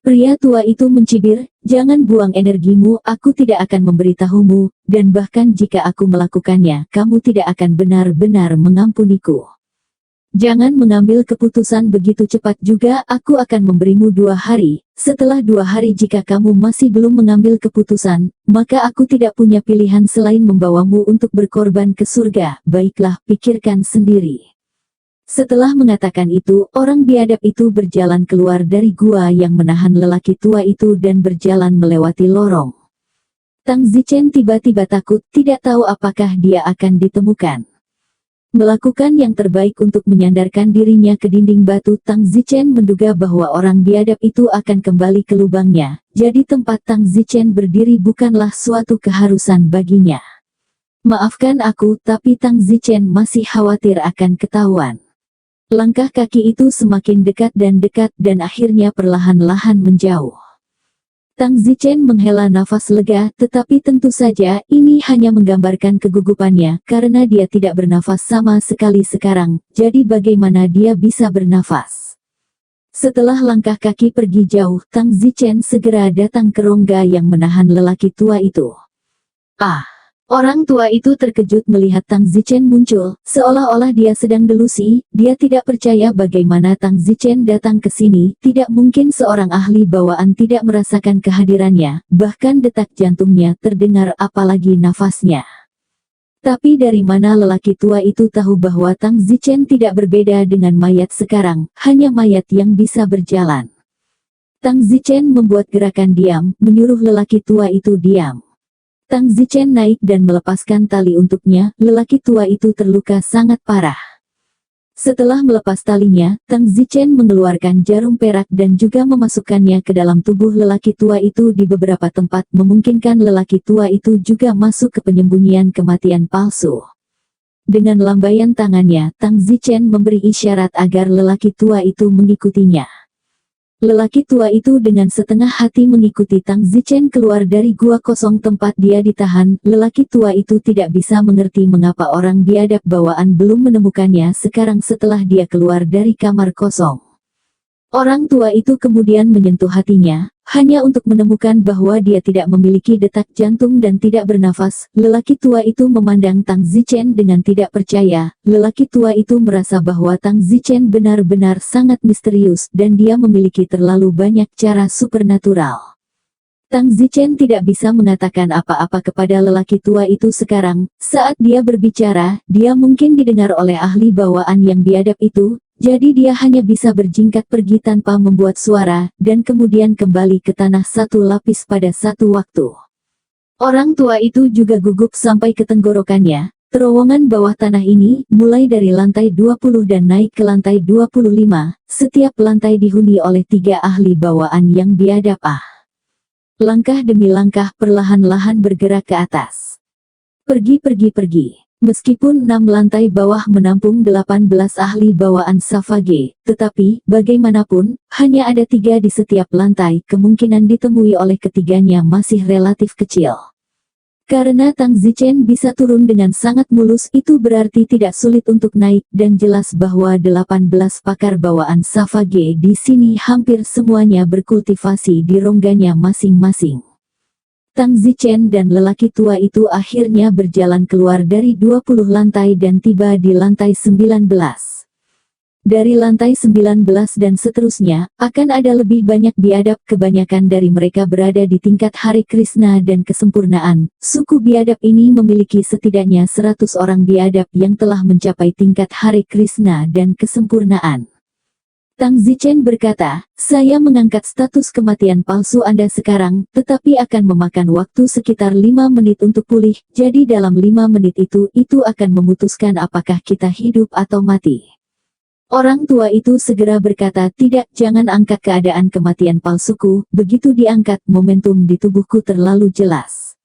B: Pria tua itu mencibir, jangan buang energimu, aku tidak akan memberitahumu, dan bahkan jika aku melakukannya, kamu tidak akan benar-benar mengampuniku. Jangan mengambil keputusan begitu cepat juga, aku akan memberimu 2 hari. Setelah 2 hari jika kamu masih belum mengambil keputusan, maka aku tidak punya pilihan selain membawamu untuk berkorban ke surga. Baiklah, pikirkan sendiri. Setelah mengatakan itu, orang biadab itu berjalan keluar dari gua yang menahan lelaki tua itu dan berjalan melewati lorong. Tang Zichen tiba-tiba takut, tidak tahu apakah dia akan ditemukan. Melakukan yang terbaik untuk menyandarkan dirinya ke dinding batu, Tang Zichen menduga bahwa orang biadab itu akan kembali ke lubangnya, jadi tempat Tang Zichen berdiri bukanlah suatu keharusan baginya. Maafkan aku, tapi Tang Zichen masih khawatir akan ketahuan. Langkah kaki itu semakin dekat dan akhirnya perlahan-lahan menjauh. Tang Zichen menghela nafas lega, tetapi tentu saja ini hanya menggambarkan kegugupannya karena dia tidak bernafas sama sekali sekarang, jadi bagaimana dia bisa bernafas? Setelah langkah kaki pergi jauh, Tang Zichen segera datang ke rongga yang menahan lelaki tua itu. Orang tua itu terkejut melihat Tang Zichen muncul, seolah-olah dia sedang delusi. Dia tidak percaya bagaimana Tang Zichen datang ke sini. Tidak mungkin seorang ahli bawaan tidak merasakan kehadirannya, bahkan detak jantungnya terdengar apalagi nafasnya. Tapi dari mana lelaki tua itu tahu bahwa Tang Zichen tidak berbeda dengan mayat sekarang, hanya mayat yang bisa berjalan. Tang Zichen membuat gerakan diam, menyuruh lelaki tua itu diam. Tang Zichen naik dan melepaskan tali untuknya, lelaki tua itu terluka sangat parah. Setelah melepas talinya, Tang Zichen mengeluarkan jarum perak dan juga memasukkannya ke dalam tubuh lelaki tua itu di beberapa tempat, memungkinkan lelaki tua itu juga masuk ke penyembunyian kematian palsu. Dengan lambaian tangannya, Tang Zichen memberi isyarat agar lelaki tua itu mengikutinya. Lelaki tua itu dengan setengah hati mengikuti Tang Zichen keluar dari gua kosong tempat dia ditahan. Lelaki tua itu tidak bisa mengerti mengapa orang biadab bawaan belum menemukannya sekarang setelah dia keluar dari kamar kosong. Orang tua itu kemudian menyentuh hatinya, hanya untuk menemukan bahwa dia tidak memiliki detak jantung dan tidak bernafas. Lelaki tua itu memandang Tang Zichen dengan tidak percaya. Lelaki tua itu merasa bahwa Tang Zichen benar-benar sangat misterius dan dia memiliki terlalu banyak cara supernatural. Tang Zichen tidak bisa mengatakan apa-apa kepada lelaki tua itu sekarang. Saat dia berbicara, dia mungkin didengar oleh ahli bawaan yang biadab itu. Jadi dia hanya bisa berjingkat pergi tanpa membuat suara, dan kemudian kembali ke tanah satu lapis pada satu waktu. Orang tua itu juga gugup sampai ke tenggorokannya. Terowongan bawah tanah ini, mulai dari lantai 20 dan naik ke lantai 25, setiap lantai dihuni oleh 3 ahli bawaan yang biadab. Langkah demi langkah perlahan-lahan bergerak ke atas. Pergi. Meskipun 6 lantai bawah menampung 18 ahli bawaan Savage, tetapi, bagaimanapun, hanya ada 3 di setiap lantai, kemungkinan ditemui oleh ketiganya masih relatif kecil. Karena Tang Zichen bisa turun dengan sangat mulus, itu berarti tidak sulit untuk naik, dan jelas bahwa 18 pakar bawaan Savage di sini hampir semuanya berkultivasi di rongganya masing-masing. Tang Zichen dan lelaki tua itu akhirnya berjalan keluar dari 20 lantai dan tiba di lantai 19. Dari lantai 19 dan seterusnya, akan ada lebih banyak biadab. Kebanyakan dari mereka berada di tingkat Hare Krishna dan kesempurnaan. Suku biadab ini memiliki setidaknya 100 orang biadab yang telah mencapai tingkat Hare Krishna dan kesempurnaan. Tang Zichen berkata, saya mengangkat status kematian palsu Anda sekarang, tetapi akan memakan waktu sekitar 5 menit untuk pulih, jadi dalam 5 menit itu akan memutuskan apakah kita hidup atau mati. Orang tua itu segera berkata, tidak, jangan angkat keadaan kematian palsuku. Begitu diangkat, momentum di tubuhku terlalu jelas.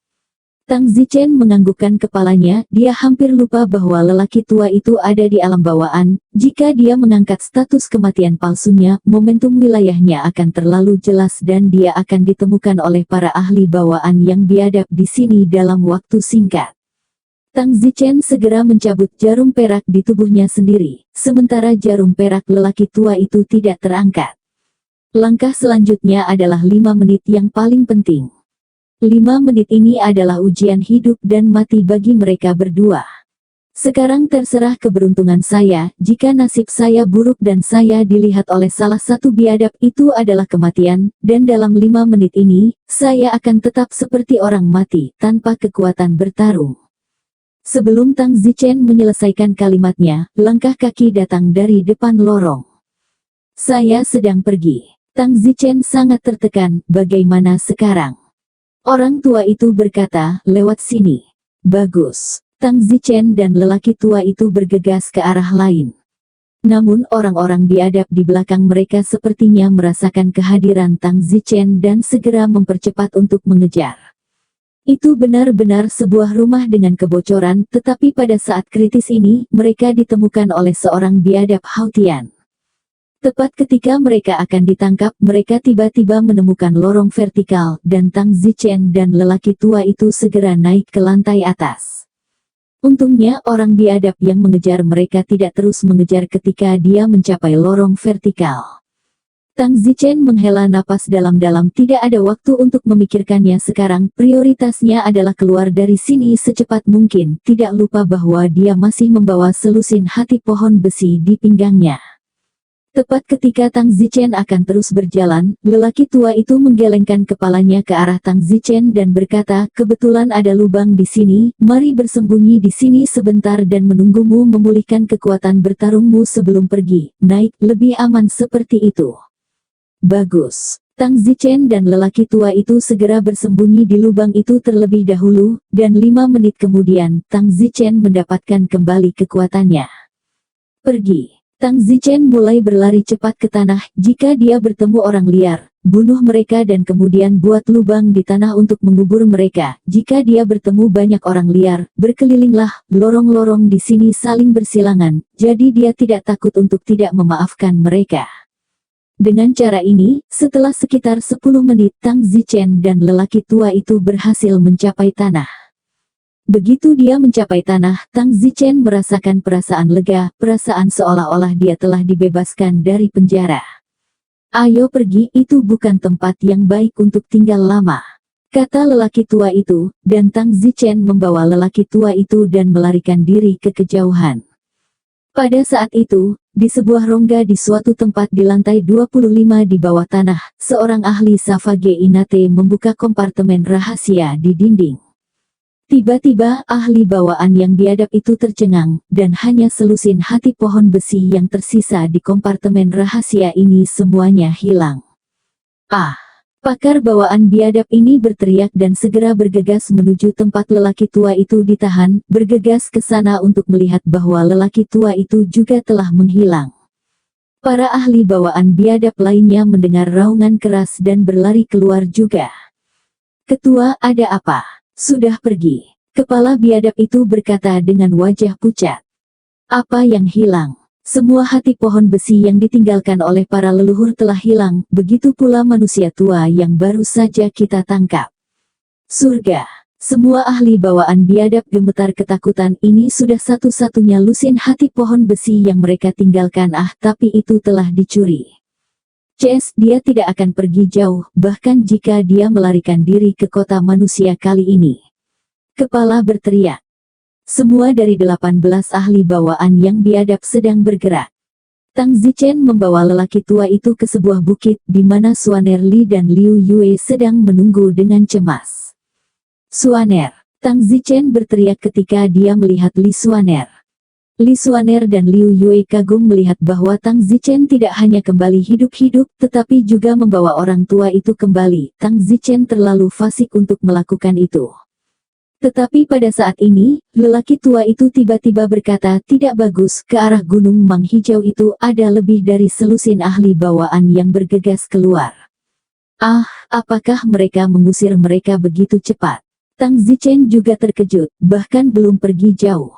B: Tang Zichen menganggukkan kepalanya, dia hampir lupa bahwa lelaki tua itu ada di alam bawaan. Jika dia mengangkat status kematian palsunya, momentum wilayahnya akan terlalu jelas dan dia akan ditemukan oleh para ahli bawaan yang biadab di sini dalam waktu singkat. Tang Zichen segera mencabut jarum perak di tubuhnya sendiri, sementara jarum perak lelaki tua itu tidak terangkat. Langkah selanjutnya adalah 5 menit yang paling penting. 5 menit ini adalah ujian hidup dan mati bagi mereka berdua. Sekarang terserah keberuntungan saya, jika nasib saya buruk dan saya dilihat oleh salah satu biadab, itu adalah kematian, dan dalam 5 menit ini, saya akan tetap seperti orang mati, tanpa kekuatan bertarung. Sebelum Tang Zichen menyelesaikan kalimatnya, langkah kaki datang dari depan lorong. Saya sedang pergi. Tang Zichen sangat tertekan, bagaimana sekarang? Orang tua itu berkata, lewat sini. Bagus. Tang Zichen dan lelaki tua itu bergegas ke arah lain. Namun orang-orang biadab di belakang mereka sepertinya merasakan kehadiran Tang Zichen dan segera mempercepat untuk mengejar. Itu benar-benar sebuah rumah dengan kebocoran, tetapi pada saat kritis ini, mereka ditemukan oleh seorang biadab Hautian. Tepat ketika mereka akan ditangkap, mereka tiba-tiba menemukan lorong vertikal, dan Tang Zichen dan lelaki tua itu segera naik ke lantai atas. Untungnya orang biadab yang mengejar mereka tidak terus mengejar ketika dia mencapai lorong vertikal. Tang Zichen menghela napas dalam-dalam, tidak ada waktu untuk memikirkannya sekarang, prioritasnya adalah keluar dari sini secepat mungkin, tidak lupa bahwa dia masih membawa selusin hati pohon besi di pinggangnya. Tepat ketika Tang Zichen akan terus berjalan, lelaki tua itu menggelengkan kepalanya ke arah Tang Zichen dan berkata, kebetulan ada lubang di sini, mari bersembunyi di sini sebentar dan menunggumu memulihkan kekuatan bertarungmu sebelum pergi, naik, lebih aman seperti itu. Bagus. Tang Zichen dan lelaki tua itu segera bersembunyi di lubang itu terlebih dahulu, dan 5 menit kemudian, Tang Zichen mendapatkan kembali kekuatannya. Pergi. Tang Zichen mulai berlari cepat ke tanah. Jika dia bertemu orang liar, bunuh mereka dan kemudian buat lubang di tanah untuk mengubur mereka. Jika dia bertemu banyak orang liar, berkelilinglah, lorong-lorong di sini saling bersilangan, jadi dia tidak takut untuk tidak memaafkan mereka. Dengan cara ini, setelah sekitar 10 menit Tang Zichen dan lelaki tua itu berhasil mencapai tanah. Begitu dia mencapai tanah, Tang Zichen merasakan perasaan lega, perasaan seolah-olah dia telah dibebaskan dari penjara. Ayo pergi, itu bukan tempat yang baik untuk tinggal lama, kata lelaki tua itu, dan Tang Zichen membawa lelaki tua itu dan melarikan diri ke kejauhan. Pada saat itu, di sebuah rongga di suatu tempat di lantai 25 di bawah tanah, seorang ahli Savage Inate membuka kompartemen rahasia di dinding. Tiba-tiba ahli bawaan yang biadab itu tercengang, dan hanya selusin hati pohon besi yang tersisa di kompartemen rahasia ini semuanya hilang. Ah! Pakar bawaan biadab ini berteriak dan segera bergegas menuju tempat lelaki tua itu ditahan, bergegas ke sana untuk melihat bahwa lelaki tua itu juga telah menghilang. Para ahli bawaan biadab lainnya mendengar raungan keras dan berlari keluar juga. Ketua, ada apa? Sudah pergi. Kepala biadab itu berkata dengan wajah pucat. Apa yang hilang? Semua hati pohon besi yang ditinggalkan oleh para leluhur telah hilang, begitu pula manusia tua yang baru saja kita tangkap. Surga! Semua ahli bawaan biadab gemetar ketakutan, ini sudah satu-satunya lusin hati pohon besi yang mereka tinggalkan, tapi itu telah dicuri. Dia tidak akan pergi jauh, bahkan jika dia melarikan diri ke kota manusia kali ini. Kepala berteriak. Semua dari 18 ahli bawaan yang biadab sedang bergerak. Tang Zichen membawa lelaki tua itu ke sebuah bukit, di mana Suaner Li dan Liu Yue sedang menunggu dengan cemas. Suaner! Tang Zichen berteriak ketika dia melihat Li Suaner. Li Suaner dan Liu Yue kagum melihat bahwa Tang Zichen tidak hanya kembali hidup-hidup, tetapi juga membawa orang tua itu kembali. Tang Zichen terlalu fasik untuk melakukan itu. Tetapi pada saat ini, lelaki tua itu tiba-tiba berkata, tidak bagus, ke arah Gunung Mang Hijau itu ada lebih dari selusin ahli bawaan yang bergegas keluar. Ah, apakah mereka mengusir mereka begitu cepat? Tang Zichen juga terkejut, bahkan belum pergi jauh.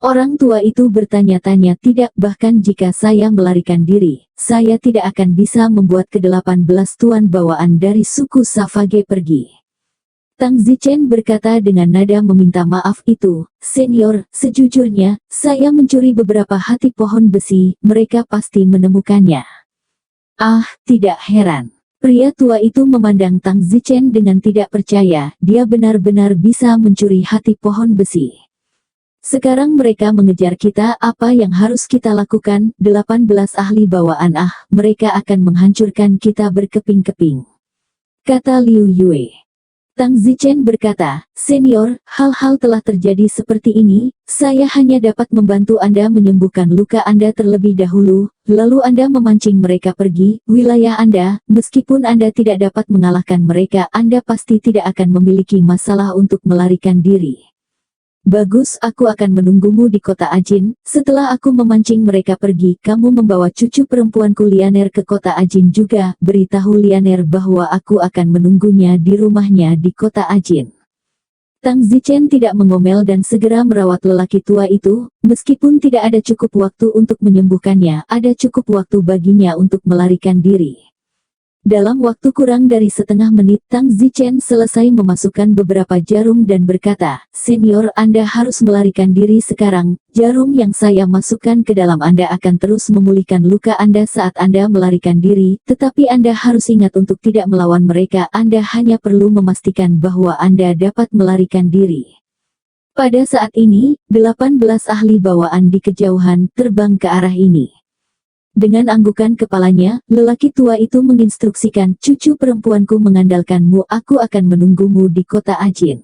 B: Orang tua itu bertanya-tanya, tidak, bahkan jika saya melarikan diri, saya tidak akan bisa membuat ke-18 tuan bawaan dari suku Savage pergi. Tang Zichen berkata dengan nada meminta maaf, itu, senior, sejujurnya, saya mencuri beberapa hati pohon besi, mereka pasti menemukannya. Ah, tidak heran. Pria tua itu memandang Tang Zichen dengan tidak percaya, dia benar-benar bisa mencuri hati pohon besi. Sekarang mereka mengejar kita, apa yang harus kita lakukan? 18 ahli bawaan, mereka akan menghancurkan kita berkeping-keping, kata Liu Yue. Tang Zichen berkata, senior, hal-hal telah terjadi seperti ini, saya hanya dapat membantu Anda menyembuhkan luka Anda terlebih dahulu, lalu Anda memancing mereka pergi, wilayah Anda, meskipun Anda tidak dapat mengalahkan mereka, Anda pasti tidak akan memiliki masalah untuk melarikan diri. Bagus, aku akan menunggumu di kota Ajin. Setelah aku memancing mereka pergi, kamu membawa cucu perempuanku Lianer ke kota Ajin juga. Beritahu Lianer bahwa aku akan menunggunya di rumahnya di kota Ajin. Tang Zichen tidak mengomel dan segera merawat lelaki tua itu. Meskipun tidak ada cukup waktu untuk menyembuhkannya, ada cukup waktu baginya untuk melarikan diri. Dalam waktu kurang dari setengah menit, Tang Zichen selesai memasukkan beberapa jarum dan berkata, senior, Anda harus melarikan diri sekarang, jarum yang saya masukkan ke dalam Anda akan terus memulihkan luka Anda saat Anda melarikan diri, tetapi Anda harus ingat untuk tidak melawan mereka, Anda hanya perlu memastikan bahwa Anda dapat melarikan diri. Pada saat ini, 18 ahli bawaan di kejauhan terbang ke arah ini. Dengan anggukan kepalanya, lelaki tua itu menginstruksikan, cucu perempuanku mengandalkanmu, aku akan menunggumu di kota Ajin.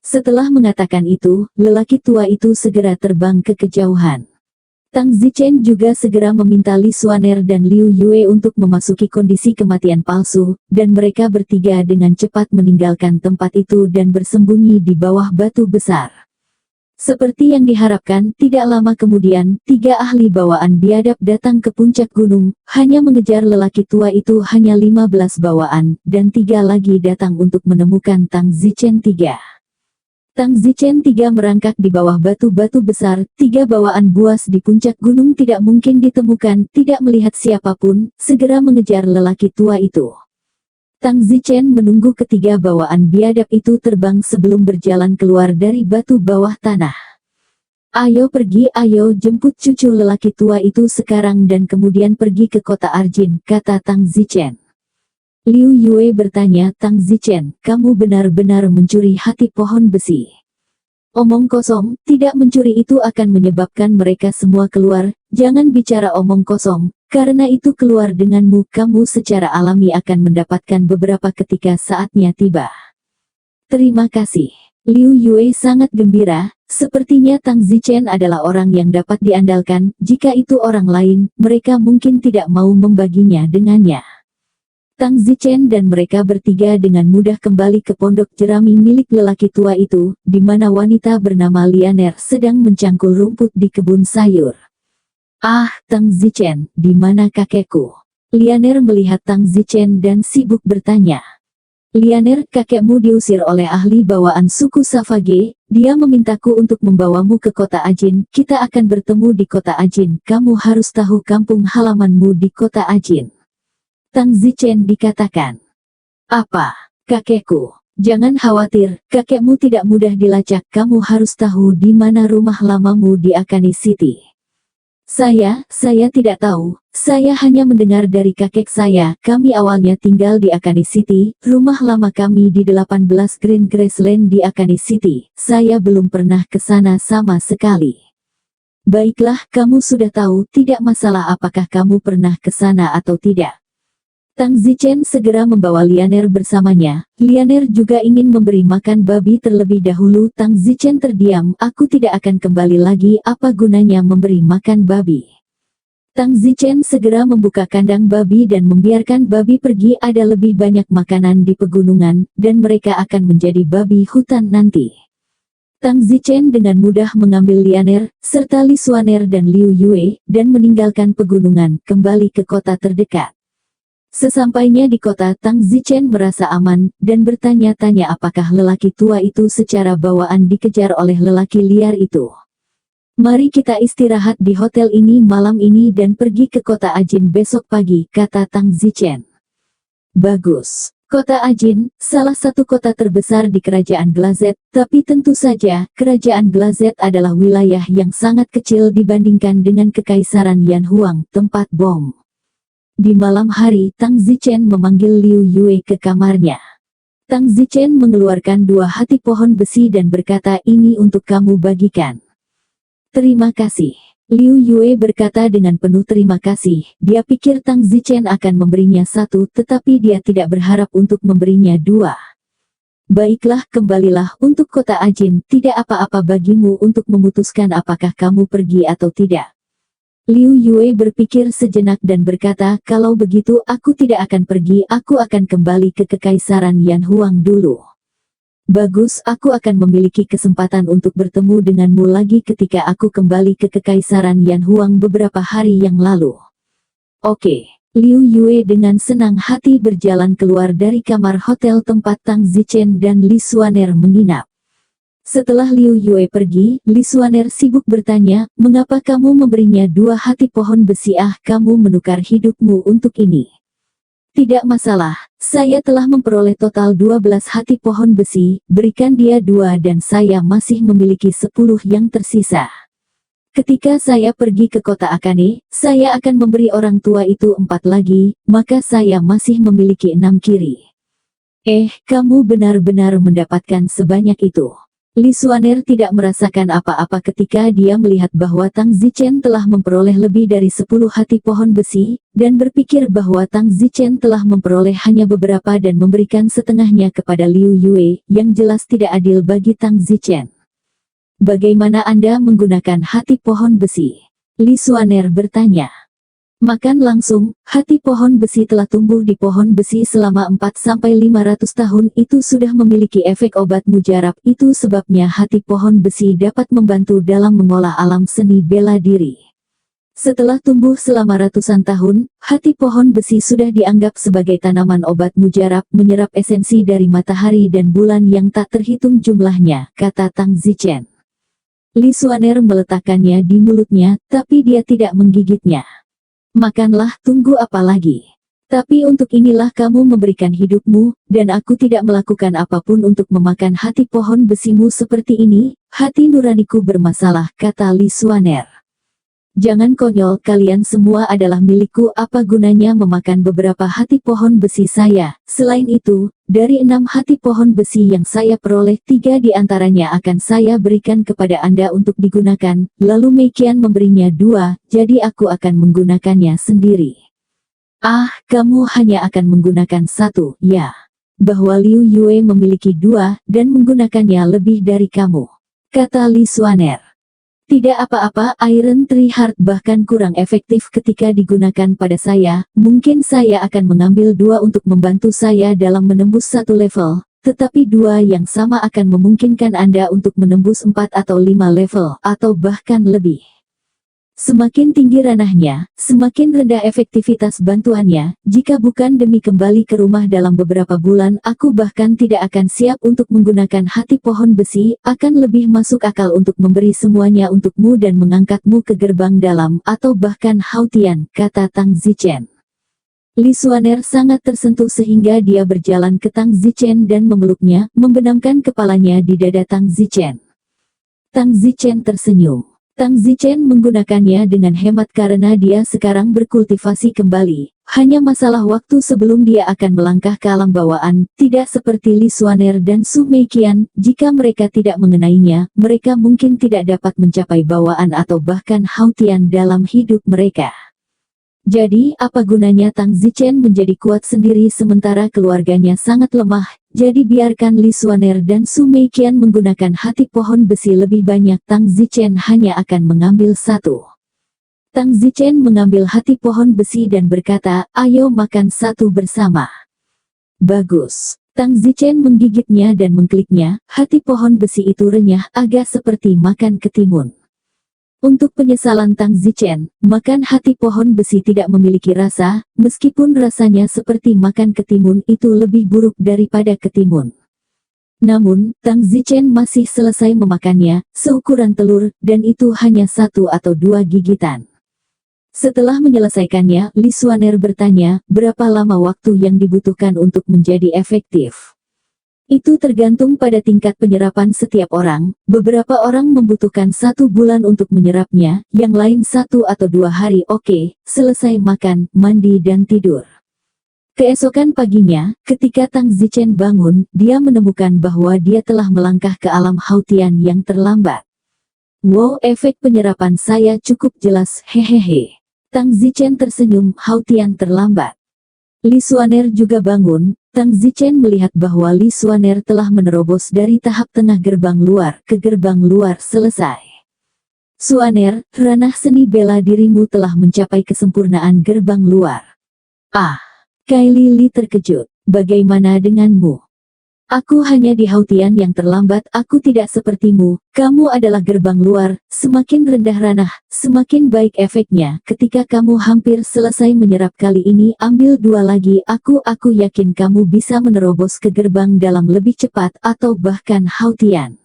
B: Setelah mengatakan itu, lelaki tua itu segera terbang ke kejauhan. Tang Zichen juga segera meminta Li Suaner dan Liu Yue untuk memasuki kondisi kematian palsu, dan mereka bertiga dengan cepat meninggalkan tempat itu dan bersembunyi di bawah batu besar. Seperti yang diharapkan, tidak lama kemudian, 3 ahli bawaan biadab datang ke puncak gunung, hanya mengejar lelaki tua itu hanya 15 bawaan, dan 3 lagi datang untuk menemukan Tang Zichen 3. Tang Zichen tiga merangkak di bawah batu-batu besar, tiga bawaan buas di puncak gunung tidak mungkin ditemukan, tidak melihat siapapun, segera mengejar lelaki tua itu. Tang Zichen menunggu ketiga bawaan biadab itu terbang sebelum berjalan keluar dari batu bawah tanah. Ayo pergi, ayo jemput cucu lelaki tua itu sekarang dan kemudian pergi ke kota Arjin, kata Tang Zichen. Liu Yue bertanya, Tang Zichen, kamu benar-benar mencuri hati pohon besi? Omong kosong, tidak mencuri itu akan menyebabkan mereka semua keluar, jangan bicara omong kosong, karena itu keluar denganmu, kamu secara alami akan mendapatkan beberapa ketika saatnya tiba. Terima kasih. Liu Yue sangat gembira, sepertinya Tang Zichen adalah orang yang dapat diandalkan, jika itu orang lain, mereka mungkin tidak mau membaginya dengannya. Tang Zichen dan mereka bertiga dengan mudah kembali ke pondok jerami milik lelaki tua itu, di mana wanita bernama Lianer sedang mencangkul rumput di kebun sayur. Ah, Tang Zichen, di mana kakekku? Lianer melihat Tang Zichen dan sibuk bertanya. Lianer, kakekmu diusir oleh ahli bawaan suku Savage, dia memintaku untuk membawamu ke kota Ajin, kita akan bertemu di kota Ajin, kamu harus tahu kampung halamanmu di kota Ajin. Tang Zichen dikatakan. Apa? Kakekku? Jangan khawatir, kakekmu tidak mudah dilacak, kamu harus tahu di mana rumah lamamu di Akane City. Saya tidak tahu, saya hanya mendengar dari kakek saya, kami awalnya tinggal di Akane City, rumah lama kami di 18 Green Grassland di Akane City, saya belum pernah ke sana sama sekali. Baiklah, kamu sudah tahu, tidak masalah apakah kamu pernah ke sana atau tidak. Tang Zichen segera membawa Lianer bersamanya, Lianer juga ingin memberi makan babi terlebih dahulu. Tang Zichen terdiam, aku tidak akan kembali lagi, apa gunanya memberi makan babi. Tang Zichen segera membuka kandang babi dan membiarkan babi pergi, ada lebih banyak makanan di pegunungan, dan mereka akan menjadi babi hutan nanti. Tang Zichen dengan mudah mengambil Lianer, serta Li Xuaner dan Liu Yue, dan meninggalkan pegunungan, kembali ke kota terdekat. Sesampainya di kota, Tang Zichen merasa aman, dan bertanya-tanya apakah lelaki tua itu secara bawaan dikejar oleh lelaki liar itu. Mari kita istirahat di hotel ini malam ini dan pergi ke kota Ajin besok pagi, kata Tang Zichen. Bagus. Kota Ajin, salah satu kota terbesar di kerajaan Glazet, tapi tentu saja, kerajaan Glazet adalah wilayah yang sangat kecil dibandingkan dengan Kekaisaran Yanhuang, tempat bom. Di malam hari, Tang Zichen memanggil Liu Yue ke kamarnya. Tang Zichen mengeluarkan dua hati pohon besi dan berkata, ini untuk kamu bagikan. Terima kasih. Liu Yue berkata dengan penuh terima kasih, dia pikir Tang Zichen akan memberinya satu, tetapi dia tidak berharap untuk memberinya dua. Baiklah, kembalilah untuk kota Ajin, tidak apa-apa bagimu untuk memutuskan apakah kamu pergi atau tidak. Liu Yue berpikir sejenak dan berkata, kalau begitu aku tidak akan pergi, aku akan kembali ke Kekaisaran Yanhuang dulu. Bagus, aku akan memiliki kesempatan untuk bertemu denganmu lagi ketika aku kembali ke Kekaisaran Yanhuang beberapa hari yang lalu. Oke. Liu Yue dengan senang hati berjalan keluar dari kamar hotel tempat Tang Zichen dan Li Xuaner menginap. Setelah Liu Yue pergi, Li Xuaner sibuk bertanya, mengapa kamu memberinya dua hati pohon besi? Kamu menukar hidupmu untuk ini. Tidak masalah, saya telah memperoleh total 12 hati pohon besi, berikan dia dua dan saya masih memiliki 10 yang tersisa. Ketika saya pergi ke kota Akane, saya akan memberi orang tua itu 4 lagi, maka saya masih memiliki 6 kiri. Kamu benar-benar mendapatkan sebanyak itu. Li Xuaner tidak merasakan apa-apa ketika dia melihat bahwa Tang Zichen telah memperoleh lebih dari 10 hati pohon besi, dan berpikir bahwa Tang Zichen telah memperoleh hanya beberapa dan memberikan setengahnya kepada Liu Yue, yang jelas tidak adil bagi Tang Zichen. Bagaimana Anda menggunakan hati pohon besi? Li Xuaner bertanya. Makan langsung, hati pohon besi telah tumbuh di pohon besi selama 4-500 tahun, itu sudah memiliki efek obat mujarab, itu sebabnya hati pohon besi dapat membantu dalam mengolah alam seni bela diri. Setelah tumbuh selama ratusan tahun, hati pohon besi sudah dianggap sebagai tanaman obat mujarab menyerap esensi dari matahari dan bulan yang tak terhitung jumlahnya, kata Tang Zichen. Li Xuaner meletakkannya di mulutnya, tapi dia tidak menggigitnya. Makanlah, tunggu apa lagi? Tapi untuk inilah kamu memberikan hidupmu, dan aku tidak melakukan apapun untuk memakan hati pohon besimu seperti ini. Hati nuraniku bermasalah, kata Li Xuaner. Jangan konyol, kalian semua adalah milikku. Apa gunanya memakan beberapa hati pohon besi saya? Selain itu, dari 6 hati pohon besi yang saya peroleh, 3 di antaranya akan saya berikan kepada Anda untuk digunakan. Lalu Mei Qian memberinya 2, jadi aku akan menggunakannya sendiri. Ah, kamu hanya akan menggunakan 1, ya. Bahwa Liu Yue memiliki 2, dan menggunakannya lebih dari kamu, kata Li Xuaner. Tidak apa-apa, Iron Tree Heart bahkan kurang efektif ketika digunakan pada saya. Mungkin saya akan mengambil 2 untuk membantu saya dalam menembus 1 level, tetapi 2 yang sama akan memungkinkan Anda untuk menembus 4 atau 5 level, atau bahkan lebih. Semakin tinggi ranahnya, semakin rendah efektivitas bantuannya. Jika bukan demi kembali ke rumah dalam beberapa bulan, aku bahkan tidak akan siap untuk menggunakan hati pohon besi. Akan lebih masuk akal untuk memberi semuanya untukmu dan mengangkatmu ke gerbang dalam, atau bahkan Hautian, kata Tang Zichen. Li Xuaner sangat tersentuh sehingga dia berjalan ke Tang Zichen dan memeluknya, membenamkan kepalanya di dada Tang Zichen. Tang Zichen tersenyum. Tang Zichen menggunakannya dengan hemat karena dia sekarang berkultivasi kembali. Hanya masalah waktu sebelum dia akan melangkah ke alam bawaan, tidak seperti Li Xuaner dan Su Meiqian. Jika mereka tidak mengenainya, mereka mungkin tidak dapat mencapai bawaan atau bahkan Hautian dalam hidup mereka. Jadi, apa gunanya Tang Zichen menjadi kuat sendiri sementara keluarganya sangat lemah? Jadi biarkan Li Xuaner dan Su Meiqian menggunakan hati pohon besi lebih banyak. Tang Zichen hanya akan mengambil 1. Tang Zichen mengambil hati pohon besi dan berkata, ayo makan 1 bersama. Bagus. Tang Zichen menggigitnya dan mengkliknya. Hati pohon besi itu renyah, agak seperti makan ketimun. Untuk penyesalan Tang Zichen, makan hati pohon besi tidak memiliki rasa, meskipun rasanya seperti makan ketimun, itu lebih buruk daripada ketimun. Namun, Tang Zichen masih selesai memakannya, seukuran telur, dan itu hanya 1 atau 2 gigitan. Setelah menyelesaikannya, Li Xuaner bertanya, berapa lama waktu yang dibutuhkan untuk menjadi efektif? Itu tergantung pada tingkat penyerapan setiap orang. Beberapa orang membutuhkan 1 bulan untuk menyerapnya, yang lain 1 atau 2 hari. Oke, selesai makan, mandi dan tidur. Keesokan paginya, ketika Tang Zichen bangun, dia menemukan bahwa dia telah melangkah ke alam Hautian yang terlambat. Wow, efek penyerapan saya cukup jelas, hehehe. Tang Zichen tersenyum, Hautian terlambat. Li Xuaner juga bangun. Tang Zichen melihat bahwa Li Xuaner telah menerobos dari tahap tengah gerbang luar ke gerbang luar selesai. Xuaner, ranah seni bela dirimu telah mencapai kesempurnaan gerbang luar. Ah, Kylie Li terkejut. Bagaimana denganmu? Aku hanya di Hautian yang terlambat, aku tidak sepertimu, kamu adalah gerbang luar, semakin rendah ranah, semakin baik efeknya. Ketika kamu hampir selesai menyerap kali ini, ambil 2 lagi, aku yakin kamu bisa menerobos ke gerbang dalam lebih cepat, atau bahkan Hautian.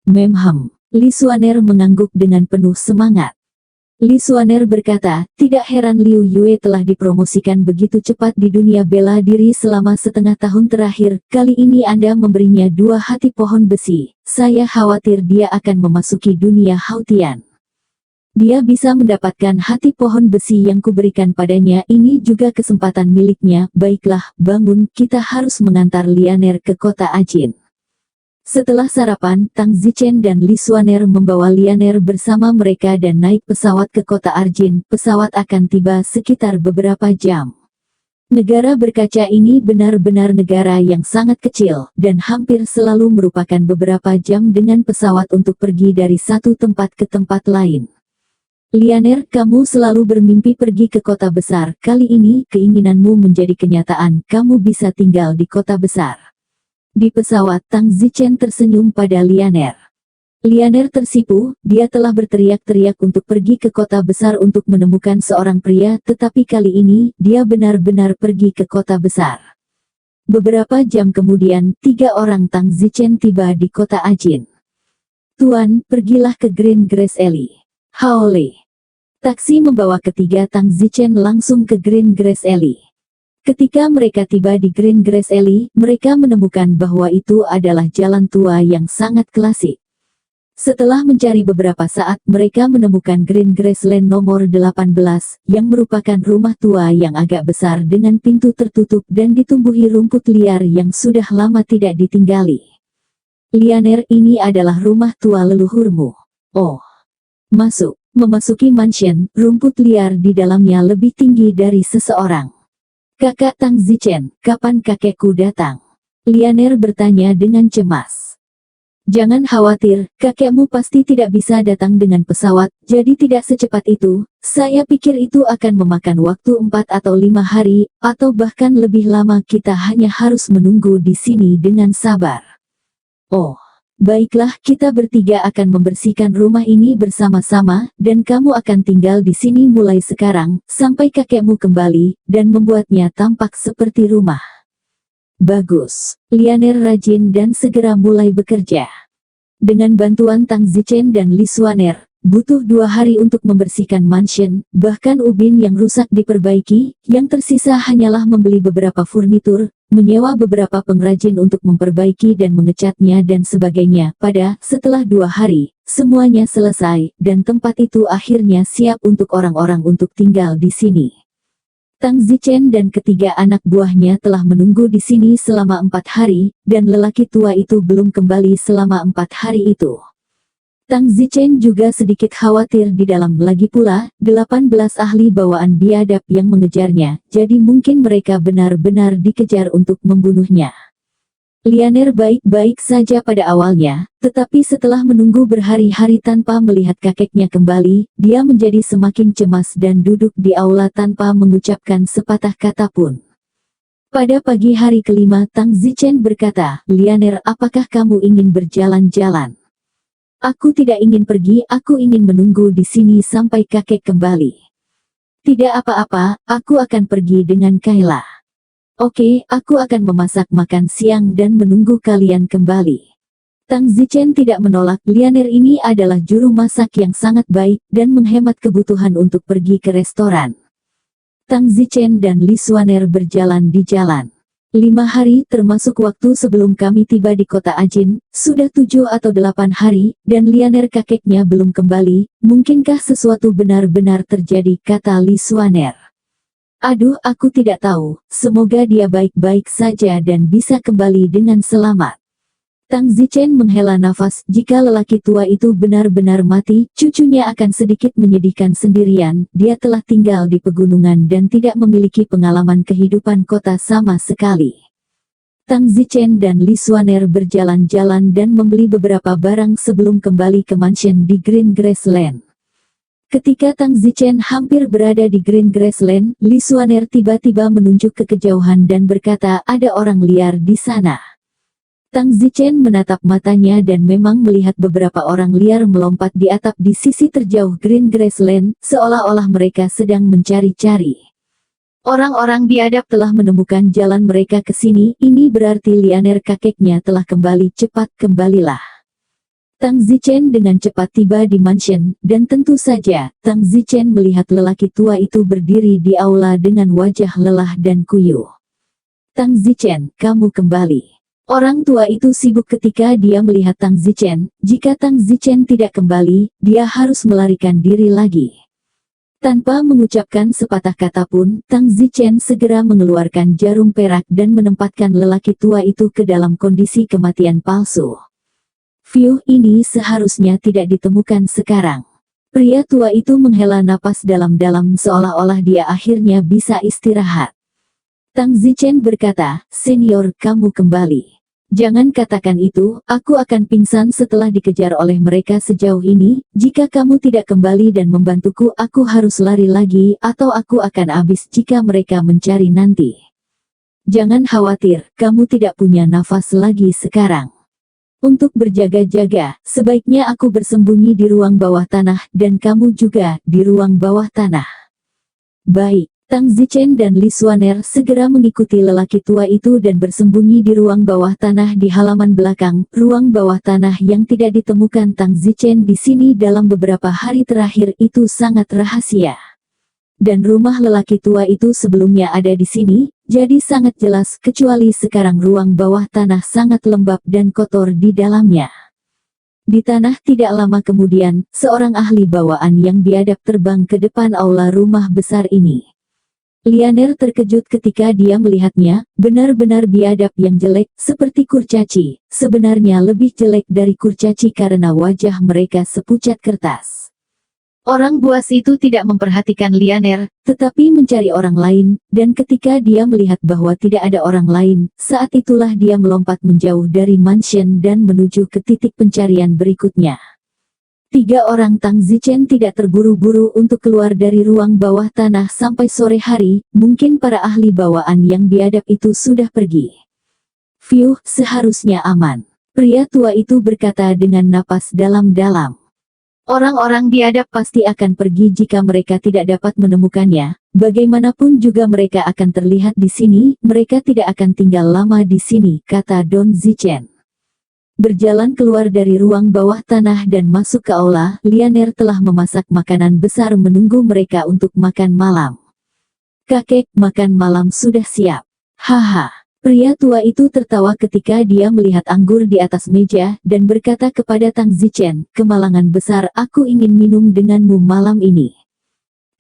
B: Memham, Li Xuaner mengangguk dengan penuh semangat. Li Xuaner berkata, tidak heran Liu Yue telah dipromosikan begitu cepat di dunia bela diri selama setengah tahun terakhir. Kali ini Anda memberinya 2 hati pohon besi. Saya khawatir dia akan memasuki dunia Hautian. Dia bisa mendapatkan hati pohon besi yang kuberikan padanya. Ini juga kesempatan miliknya. Baiklah, bangun, kita harus mengantar Lianer ke kota Ajin. Setelah sarapan, Tang Zichen dan Li Xuaner membawa Lianer bersama mereka dan naik pesawat ke kota Arjin. Pesawat akan tiba sekitar beberapa jam. Negara berkaca ini benar-benar negara yang sangat kecil, dan hampir selalu merupakan beberapa jam dengan pesawat untuk pergi dari satu tempat ke tempat lain. Lianer, kamu selalu bermimpi pergi ke kota besar. Kali ini, keinginanmu menjadi kenyataan. Kamu bisa tinggal di kota besar. Di pesawat, Tang Zichen tersenyum pada Lianer. Lianer tersipu, dia telah berteriak-teriak untuk pergi ke kota besar untuk menemukan seorang pria, tetapi kali ini, dia benar-benar pergi ke kota besar. Beberapa jam kemudian, 3 orang Tang Zichen tiba di kota Ajin. Tuan, pergilah ke Green Grass Alley. Haole. Taksi membawa ketiga Tang Zichen langsung ke Green Grass Alley. Ketika mereka tiba di Green Grass Alley, mereka menemukan bahwa itu adalah jalan tua yang sangat klasik. Setelah mencari beberapa saat, mereka menemukan Green Grass Lane nomor 18, yang merupakan rumah tua yang agak besar dengan pintu tertutup dan ditumbuhi rumput liar yang sudah lama tidak ditinggali. Lianer, ini adalah rumah tua leluhurmu. Oh. Masuk. Memasuki mansion, rumput liar di dalamnya lebih tinggi dari seseorang. Kakak Tang Zichen, kapan kakekku datang? Lianer bertanya dengan cemas. Jangan khawatir, kakekmu pasti tidak bisa datang dengan pesawat, jadi tidak secepat itu. Saya pikir itu akan memakan waktu 4 atau 5 hari, atau bahkan lebih lama. Kita hanya harus menunggu di sini dengan sabar. Oh, baiklah, kita bertiga akan membersihkan rumah ini bersama-sama, dan kamu akan tinggal di sini mulai sekarang, sampai kakekmu kembali, dan membuatnya tampak seperti rumah. Bagus. Lianer rajin dan segera mulai bekerja. Dengan bantuan Tang Zichen dan Li Xuaner, butuh 2 hari untuk membersihkan mansion, bahkan ubin yang rusak diperbaiki, yang tersisa hanyalah membeli beberapa furnitur, menyewa beberapa pengrajin untuk memperbaiki dan mengecatnya dan sebagainya. Setelah 2 hari, semuanya selesai, dan tempat itu akhirnya siap untuk orang-orang untuk tinggal di sini. Tang Zichen dan ketiga anak buahnya telah menunggu di sini selama 4 hari, dan lelaki tua itu belum kembali selama 4 hari itu. Tang Zichen juga sedikit khawatir di dalam. Lagi pula, 18 ahli bawaan biadab yang mengejarnya, jadi mungkin mereka benar-benar dikejar untuk membunuhnya. Lianer baik-baik saja pada awalnya, tetapi setelah menunggu berhari-hari tanpa melihat kakeknya kembali, dia menjadi semakin cemas dan duduk di aula tanpa mengucapkan sepatah kata pun. Pada pagi hari kelima, Tang Zichen berkata, Lianer, apakah kamu ingin berjalan-jalan? Aku tidak ingin pergi, aku ingin menunggu di sini sampai kakek kembali. Tidak apa-apa, aku akan pergi dengan Kayla. Oke, aku akan memasak makan siang dan menunggu kalian kembali. Tang Zichen tidak menolak. Lianer ini adalah juru masak yang sangat baik, dan menghemat kebutuhan untuk pergi ke restoran. Tang Zichen dan Li Xuaner berjalan di jalan. 5 hari termasuk waktu sebelum kami tiba di kota Ajin, sudah 7 atau 8 hari, dan Lianer kakeknya belum kembali. Mungkinkah sesuatu benar-benar terjadi, kata Li Xuaner. Aduh, aku tidak tahu, semoga dia baik-baik saja dan bisa kembali dengan selamat. Tang Zichen menghela nafas. Jika lelaki tua itu benar-benar mati, cucunya akan sedikit menyedihkan sendirian. Dia telah tinggal di pegunungan dan tidak memiliki pengalaman kehidupan kota sama sekali. Tang Zichen dan Li Xuaner berjalan-jalan dan membeli beberapa barang sebelum kembali ke mansion di Green Grass Lane. Ketika Tang Zichen hampir berada di Green Grass Lane, Li Xuaner tiba-tiba menunjuk ke kejauhan dan berkata, ada orang liar di sana. Tang Zichen menatap matanya dan memang melihat beberapa orang liar melompat di atap di sisi terjauh Green Grass Lane, seolah-olah mereka sedang mencari-cari. Orang-orang biadab telah menemukan jalan mereka ke sini, ini berarti Lianer kakeknya telah kembali. Cepat kembalilah. Tang Zichen dengan cepat tiba di mansion, dan tentu saja, Tang Zichen melihat lelaki tua itu berdiri di aula dengan wajah lelah dan kuyuh. Tang Zichen, kamu kembali. Orang tua itu sibuk ketika dia melihat Tang Zichen. Jika Tang Zichen tidak kembali, dia harus melarikan diri lagi. Tanpa mengucapkan sepatah kata pun, Tang Zichen segera mengeluarkan jarum perak dan menempatkan lelaki tua itu ke dalam kondisi kematian palsu. View ini seharusnya tidak ditemukan sekarang. Pria tua itu menghela napas dalam-dalam seolah-olah dia akhirnya bisa istirahat. Tang Zichen berkata, Senior, kamu kembali. Jangan katakan itu, aku akan pingsan setelah dikejar oleh mereka sejauh ini. Jika kamu tidak kembali dan membantuku, aku harus lari lagi, atau aku akan habis jika mereka mencari nanti. Jangan khawatir, kamu tidak punya nafas lagi sekarang. Untuk berjaga-jaga, sebaiknya aku bersembunyi di ruang bawah tanah dan kamu juga di ruang bawah tanah. Baik. Tang Zichen dan Li Xuaner segera mengikuti lelaki tua itu dan bersembunyi di ruang bawah tanah di halaman belakang, ruang bawah tanah yang tidak ditemukan Tang Zichen di sini dalam beberapa hari terakhir itu sangat rahasia. Dan rumah lelaki tua itu sebelumnya ada di sini, jadi sangat jelas kecuali sekarang ruang bawah tanah sangat lembab dan kotor di dalamnya. Di tanah tidak lama kemudian, seorang ahli bawaan yang biadab terbang ke depan aula rumah besar ini. Lianer terkejut ketika dia melihatnya, benar-benar biadab yang jelek, seperti kurcaci, sebenarnya lebih jelek dari kurcaci karena wajah mereka sepucat kertas. Orang buas itu tidak memperhatikan Lianer, tetapi mencari orang lain, dan ketika dia melihat bahwa tidak ada orang lain, saat itulah dia melompat menjauh dari mansion dan menuju ke titik pencarian berikutnya. 3 orang Tang Zichen tidak terburu-buru untuk keluar dari ruang bawah tanah sampai sore hari, mungkin para ahli bawaan yang biadab itu sudah pergi. Fiuh, seharusnya aman. Pria tua itu berkata dengan napas dalam-dalam. Orang-orang biadab pasti akan pergi jika mereka tidak dapat menemukannya, bagaimanapun juga mereka akan terlihat di sini, mereka tidak akan tinggal lama di sini, kata Don Zichen. Berjalan keluar dari ruang bawah tanah dan masuk ke aula, Lianer telah memasak makanan besar menunggu mereka untuk makan malam. Kakek, makan malam sudah siap. Haha. Pria tua itu tertawa ketika dia melihat anggur di atas meja, dan berkata kepada Tang Zichen, kemalangan besar aku ingin minum denganmu malam ini.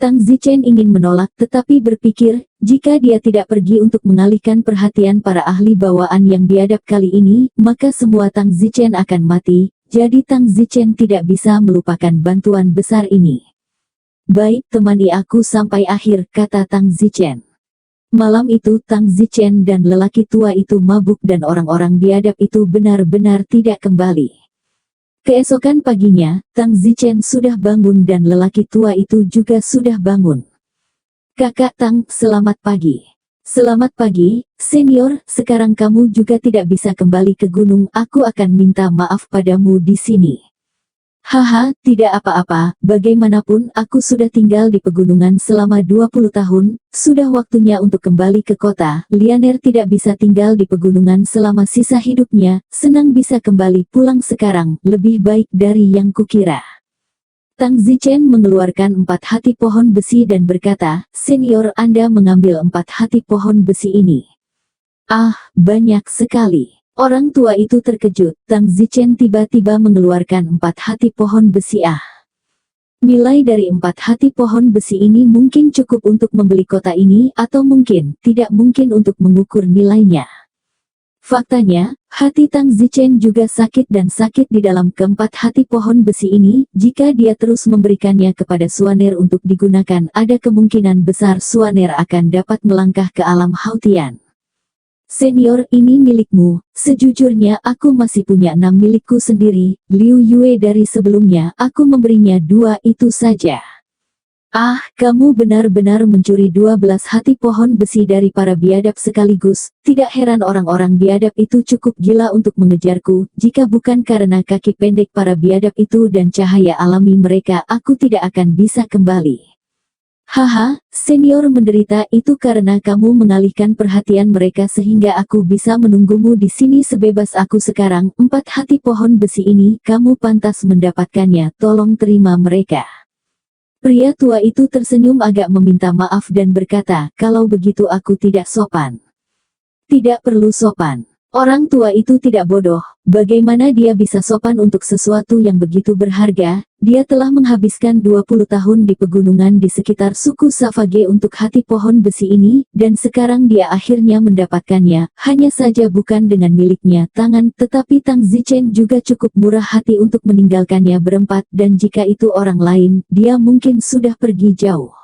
B: Tang Zichen ingin menolak tetapi berpikir, jika dia tidak pergi untuk mengalihkan perhatian para ahli bawaan yang biadab kali ini, maka semua Tang Zichen akan mati, jadi Tang Zichen tidak bisa melupakan bantuan besar ini. Baik, temani aku sampai akhir, kata Tang Zichen. Malam itu Tang Zichen dan lelaki tua itu mabuk dan orang-orang biadab itu benar-benar tidak kembali. Keesokan paginya, Tang Zichen sudah bangun dan lelaki tua itu juga sudah bangun. Kakak Tang, selamat pagi. Selamat pagi, senior, sekarang kamu juga tidak bisa kembali ke gunung, aku akan minta maaf padamu di sini. Haha, tidak apa-apa, bagaimanapun aku sudah tinggal di pegunungan selama 20 tahun, sudah waktunya untuk kembali ke kota. Lianer tidak bisa tinggal di pegunungan selama sisa hidupnya, senang bisa kembali pulang sekarang, lebih baik dari yang kukira. Tang Zichen mengeluarkan 4 hati pohon besi dan berkata, senior Anda mengambil 4 hati pohon besi ini. Ah, banyak sekali. Orang tua itu terkejut, Tang Zichen tiba-tiba mengeluarkan 4 hati pohon besi. Nilai dari 4 hati pohon besi ini mungkin cukup untuk membeli kota ini, atau mungkin, tidak mungkin untuk mengukur nilainya. Faktanya, hati Tang Zichen juga sakit dan sakit di dalam keempat hati pohon besi ini, jika dia terus memberikannya kepada Xuaner untuk digunakan, ada kemungkinan besar Xuaner akan dapat melangkah ke alam Hautian. Senior, ini milikmu, sejujurnya aku masih punya 6 milikku sendiri, Liu Yue dari sebelumnya, aku memberinya 2 itu saja. Ah, kamu benar-benar mencuri 12 hati pohon besi dari para biadab sekaligus, tidak heran orang-orang biadab itu cukup gila untuk mengejarku, jika bukan karena kaki pendek para biadab itu dan cahaya alami mereka, aku tidak akan bisa kembali. Haha, senior menderita itu karena kamu mengalihkan perhatian mereka sehingga aku bisa menunggumu di sini sebebas aku sekarang. 4 hati pohon besi ini, kamu pantas mendapatkannya, tolong terima mereka. Pria tua itu tersenyum agak meminta maaf dan berkata, kalau begitu aku tidak sopan. Tidak perlu sopan. Orang tua itu tidak bodoh, bagaimana dia bisa sopan untuk sesuatu yang begitu berharga? Dia telah menghabiskan 20 tahun di pegunungan di sekitar suku Savage untuk hati pohon besi ini, dan sekarang dia akhirnya mendapatkannya, hanya saja bukan dengan miliknya tangan, tetapi Tang Zichen juga cukup murah hati untuk meninggalkannya berempat, dan jika itu orang lain, dia mungkin sudah pergi jauh.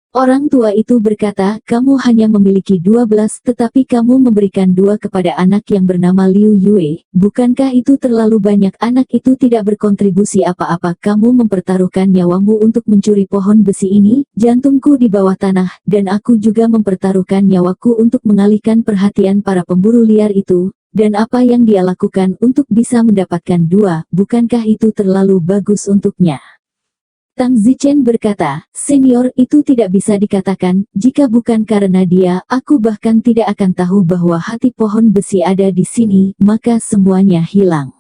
B: Orang tua itu berkata, kamu hanya memiliki 12 tetapi kamu memberikan 2 kepada anak yang bernama Liu Yue, bukankah itu terlalu banyak? Anak itu tidak berkontribusi apa-apa, kamu mempertaruhkan nyawamu untuk mencuri pohon besi ini, jantungku di bawah tanah, dan aku juga mempertaruhkan nyawaku untuk mengalihkan perhatian para pemburu liar itu, dan apa yang dia lakukan untuk bisa mendapatkan dua, bukankah itu terlalu bagus untuknya? Tang Zichen berkata, senior, itu tidak bisa dikatakan, jika bukan karena dia, aku bahkan tidak akan tahu bahwa hati pohon besi ada di sini, maka semuanya hilang.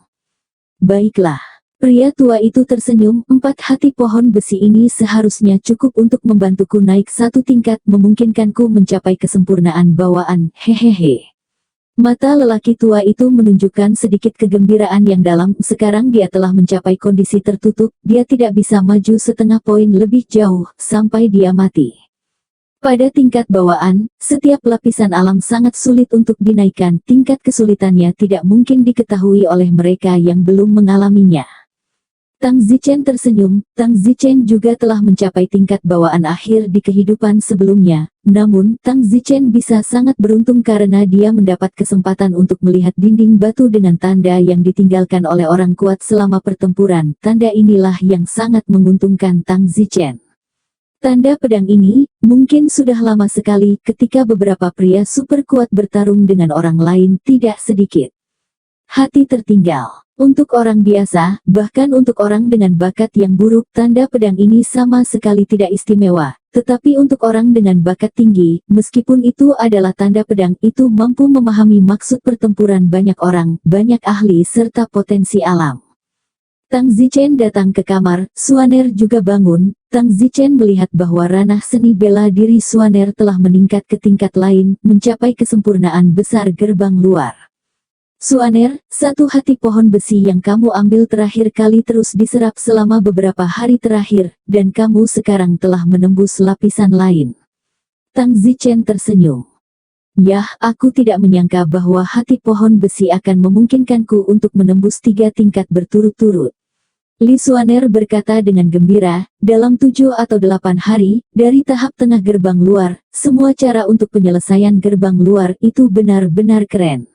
B: Baiklah. Pria tua itu tersenyum, 4 hati pohon besi ini seharusnya cukup untuk membantuku naik 1 tingkat, memungkinkanku mencapai kesempurnaan bawaan, hehehe. Mata lelaki tua itu menunjukkan sedikit kegembiraan yang dalam, sekarang dia telah mencapai kondisi tertutup, dia tidak bisa maju setengah poin lebih jauh, sampai dia mati. Pada tingkat bawaan, setiap lapisan alam sangat sulit untuk dinaikkan, tingkat kesulitannya tidak mungkin diketahui oleh mereka yang belum mengalaminya. Tang Zichen tersenyum, Tang Zichen juga telah mencapai tingkat bawaan akhir di kehidupan sebelumnya, namun Tang Zichen bisa sangat beruntung karena dia mendapat kesempatan untuk melihat dinding batu dengan tanda yang ditinggalkan oleh orang kuat selama pertempuran, tanda inilah yang sangat menguntungkan Tang Zichen. Tanda pedang ini, mungkin sudah lama sekali ketika beberapa pria super kuat bertarung dengan orang lain tidak sedikit. Hati tertinggal. Untuk orang biasa, bahkan untuk orang dengan bakat yang buruk, tanda pedang ini sama sekali tidak istimewa. Tetapi untuk orang dengan bakat tinggi, meskipun itu adalah tanda pedang, itu mampu memahami maksud pertempuran banyak orang, banyak ahli serta potensi alam. Tang Zichen datang ke kamar, Suaner juga bangun. Tang Zichen melihat bahwa ranah seni bela diri Suaner telah meningkat ke tingkat lain, mencapai kesempurnaan besar gerbang luar. Suaner, 1 hati pohon besi yang kamu ambil terakhir kali terus diserap selama beberapa hari terakhir, dan kamu sekarang telah menembus lapisan lain. Tang Zichen tersenyum. Yah, aku tidak menyangka bahwa hati pohon besi akan memungkinkanku untuk menembus 3 tingkat berturut-turut. Li Suaner berkata dengan gembira, dalam 7 atau 8 hari, dari tahap tengah gerbang luar, semua cara untuk penyelesaian gerbang luar itu benar-benar keren.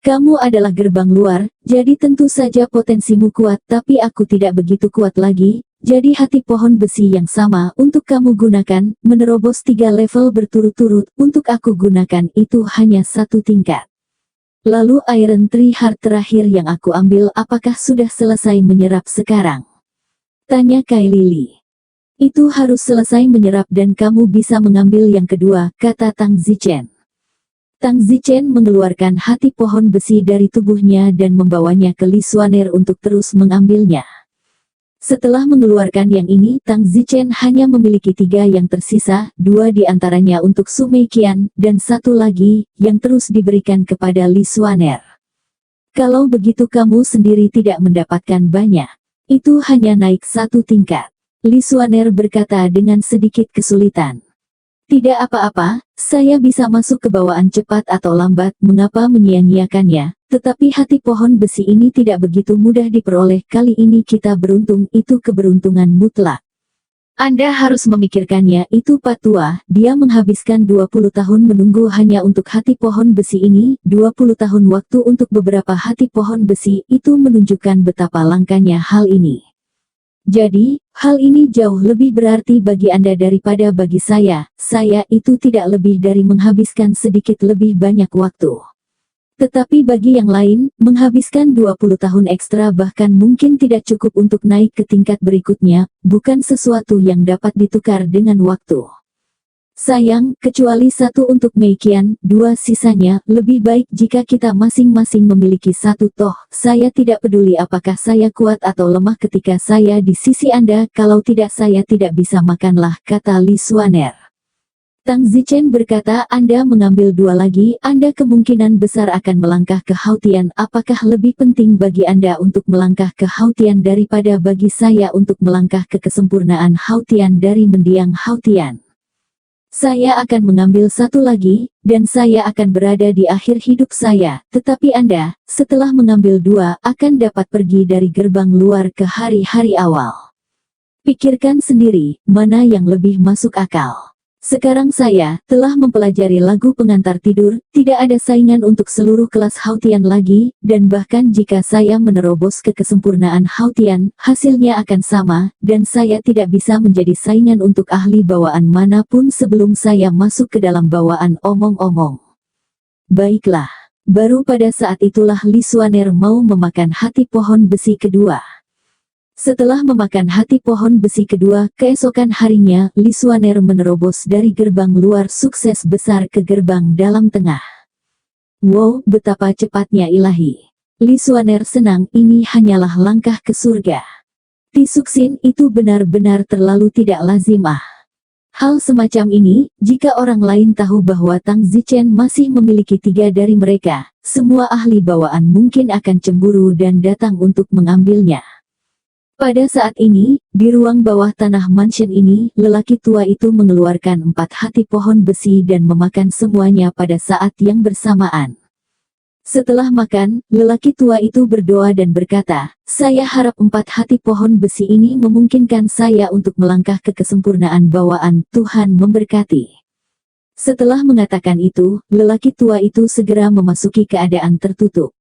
B: Kamu adalah gerbang luar, jadi tentu saja potensimu kuat, tapi aku tidak begitu kuat lagi, jadi hati pohon besi yang sama untuk kamu gunakan, menerobos 3 level berturut-turut, untuk aku gunakan itu hanya 1 tingkat. Lalu Iron Tree Heart terakhir yang aku ambil apakah sudah selesai menyerap sekarang? Tanya Kai Lili. Itu harus selesai menyerap dan kamu bisa mengambil yang kedua, kata Tang Zichen. Tang Zichen mengeluarkan hati pohon besi dari tubuhnya dan membawanya ke Li Suaner untuk terus mengambilnya. Setelah mengeluarkan yang ini, Tang Zichen hanya memiliki 3 yang tersisa, 2 di antaranya untuk Su Meiqian, dan 1 lagi, yang terus diberikan kepada Li Suaner. Kalau begitu kamu sendiri tidak mendapatkan banyak. Itu hanya naik 1 tingkat. Li Suaner berkata dengan sedikit kesulitan. Tidak apa-apa, saya bisa masuk ke bawaan cepat atau lambat, mengapa menyia-nyiakannya, tetapi hati pohon besi ini tidak begitu mudah diperoleh, kali ini kita beruntung, itu keberuntungan mutlak. Anda harus memikirkannya, itu Pak Tua, dia menghabiskan 20 tahun menunggu hanya untuk hati pohon besi ini, 20 tahun waktu untuk beberapa hati pohon besi, itu menunjukkan betapa langkanya hal ini. Jadi, hal ini jauh lebih berarti bagi Anda daripada bagi saya itu tidak lebih dari menghabiskan sedikit lebih banyak waktu. Tetapi bagi yang lain, menghabiskan 20 tahun ekstra bahkan mungkin tidak cukup untuk naik ke tingkat berikutnya, bukan sesuatu yang dapat ditukar dengan waktu. Sayang, kecuali 1 untuk Meiqian, 2 sisanya, lebih baik jika kita masing-masing memiliki 1 toh, saya tidak peduli apakah saya kuat atau lemah ketika saya di sisi Anda, kalau tidak saya tidak bisa makanlah, kata Li Suaner. Tang Zichen berkata, Anda mengambil 2 lagi, Anda kemungkinan besar akan melangkah ke Hautian, apakah lebih penting bagi Anda untuk melangkah ke Hautian daripada bagi saya untuk melangkah ke kesempurnaan Hautian dari mendiang Hautian? Saya akan mengambil 1 lagi, dan saya akan berada di akhir hidup saya, tetapi Anda, setelah mengambil 2, akan dapat pergi dari gerbang luar ke hari-hari awal. Pikirkan sendiri, mana yang lebih masuk akal. Sekarang saya telah mempelajari lagu pengantar tidur, tidak ada saingan untuk seluruh kelas Hautian lagi, dan bahkan jika saya menerobos ke kesempurnaan Hautian, hasilnya akan sama, dan saya tidak bisa menjadi saingan untuk ahli bawaan manapun sebelum saya masuk ke dalam bawaan omong-omong. Baiklah. Baru pada saat itulah Li Xuaner mau memakan hati pohon besi kedua. Setelah memakan hati pohon besi kedua, keesokan harinya, Li Xuaner menerobos dari gerbang luar sukses besar ke gerbang dalam tengah. Wow, betapa cepatnya ilahi. Li Xuaner senang, ini hanyalah langkah ke surga. Tisuksin itu benar-benar terlalu tidak lazim ah. Hal semacam ini, jika orang lain tahu bahwa Tang Zichen masih memiliki 3 dari mereka, semua ahli bawaan mungkin akan cemburu dan datang untuk mengambilnya. Pada saat ini, di ruang bawah tanah mansion ini, lelaki tua itu mengeluarkan 4 hati pohon besi dan memakan semuanya pada saat yang bersamaan. Setelah makan, lelaki tua itu berdoa dan berkata, "Saya harap 4 hati pohon besi ini memungkinkan saya untuk melangkah ke kesempurnaan bawaan, Tuhan memberkati." Setelah mengatakan itu, lelaki tua itu segera memasuki keadaan tertutup.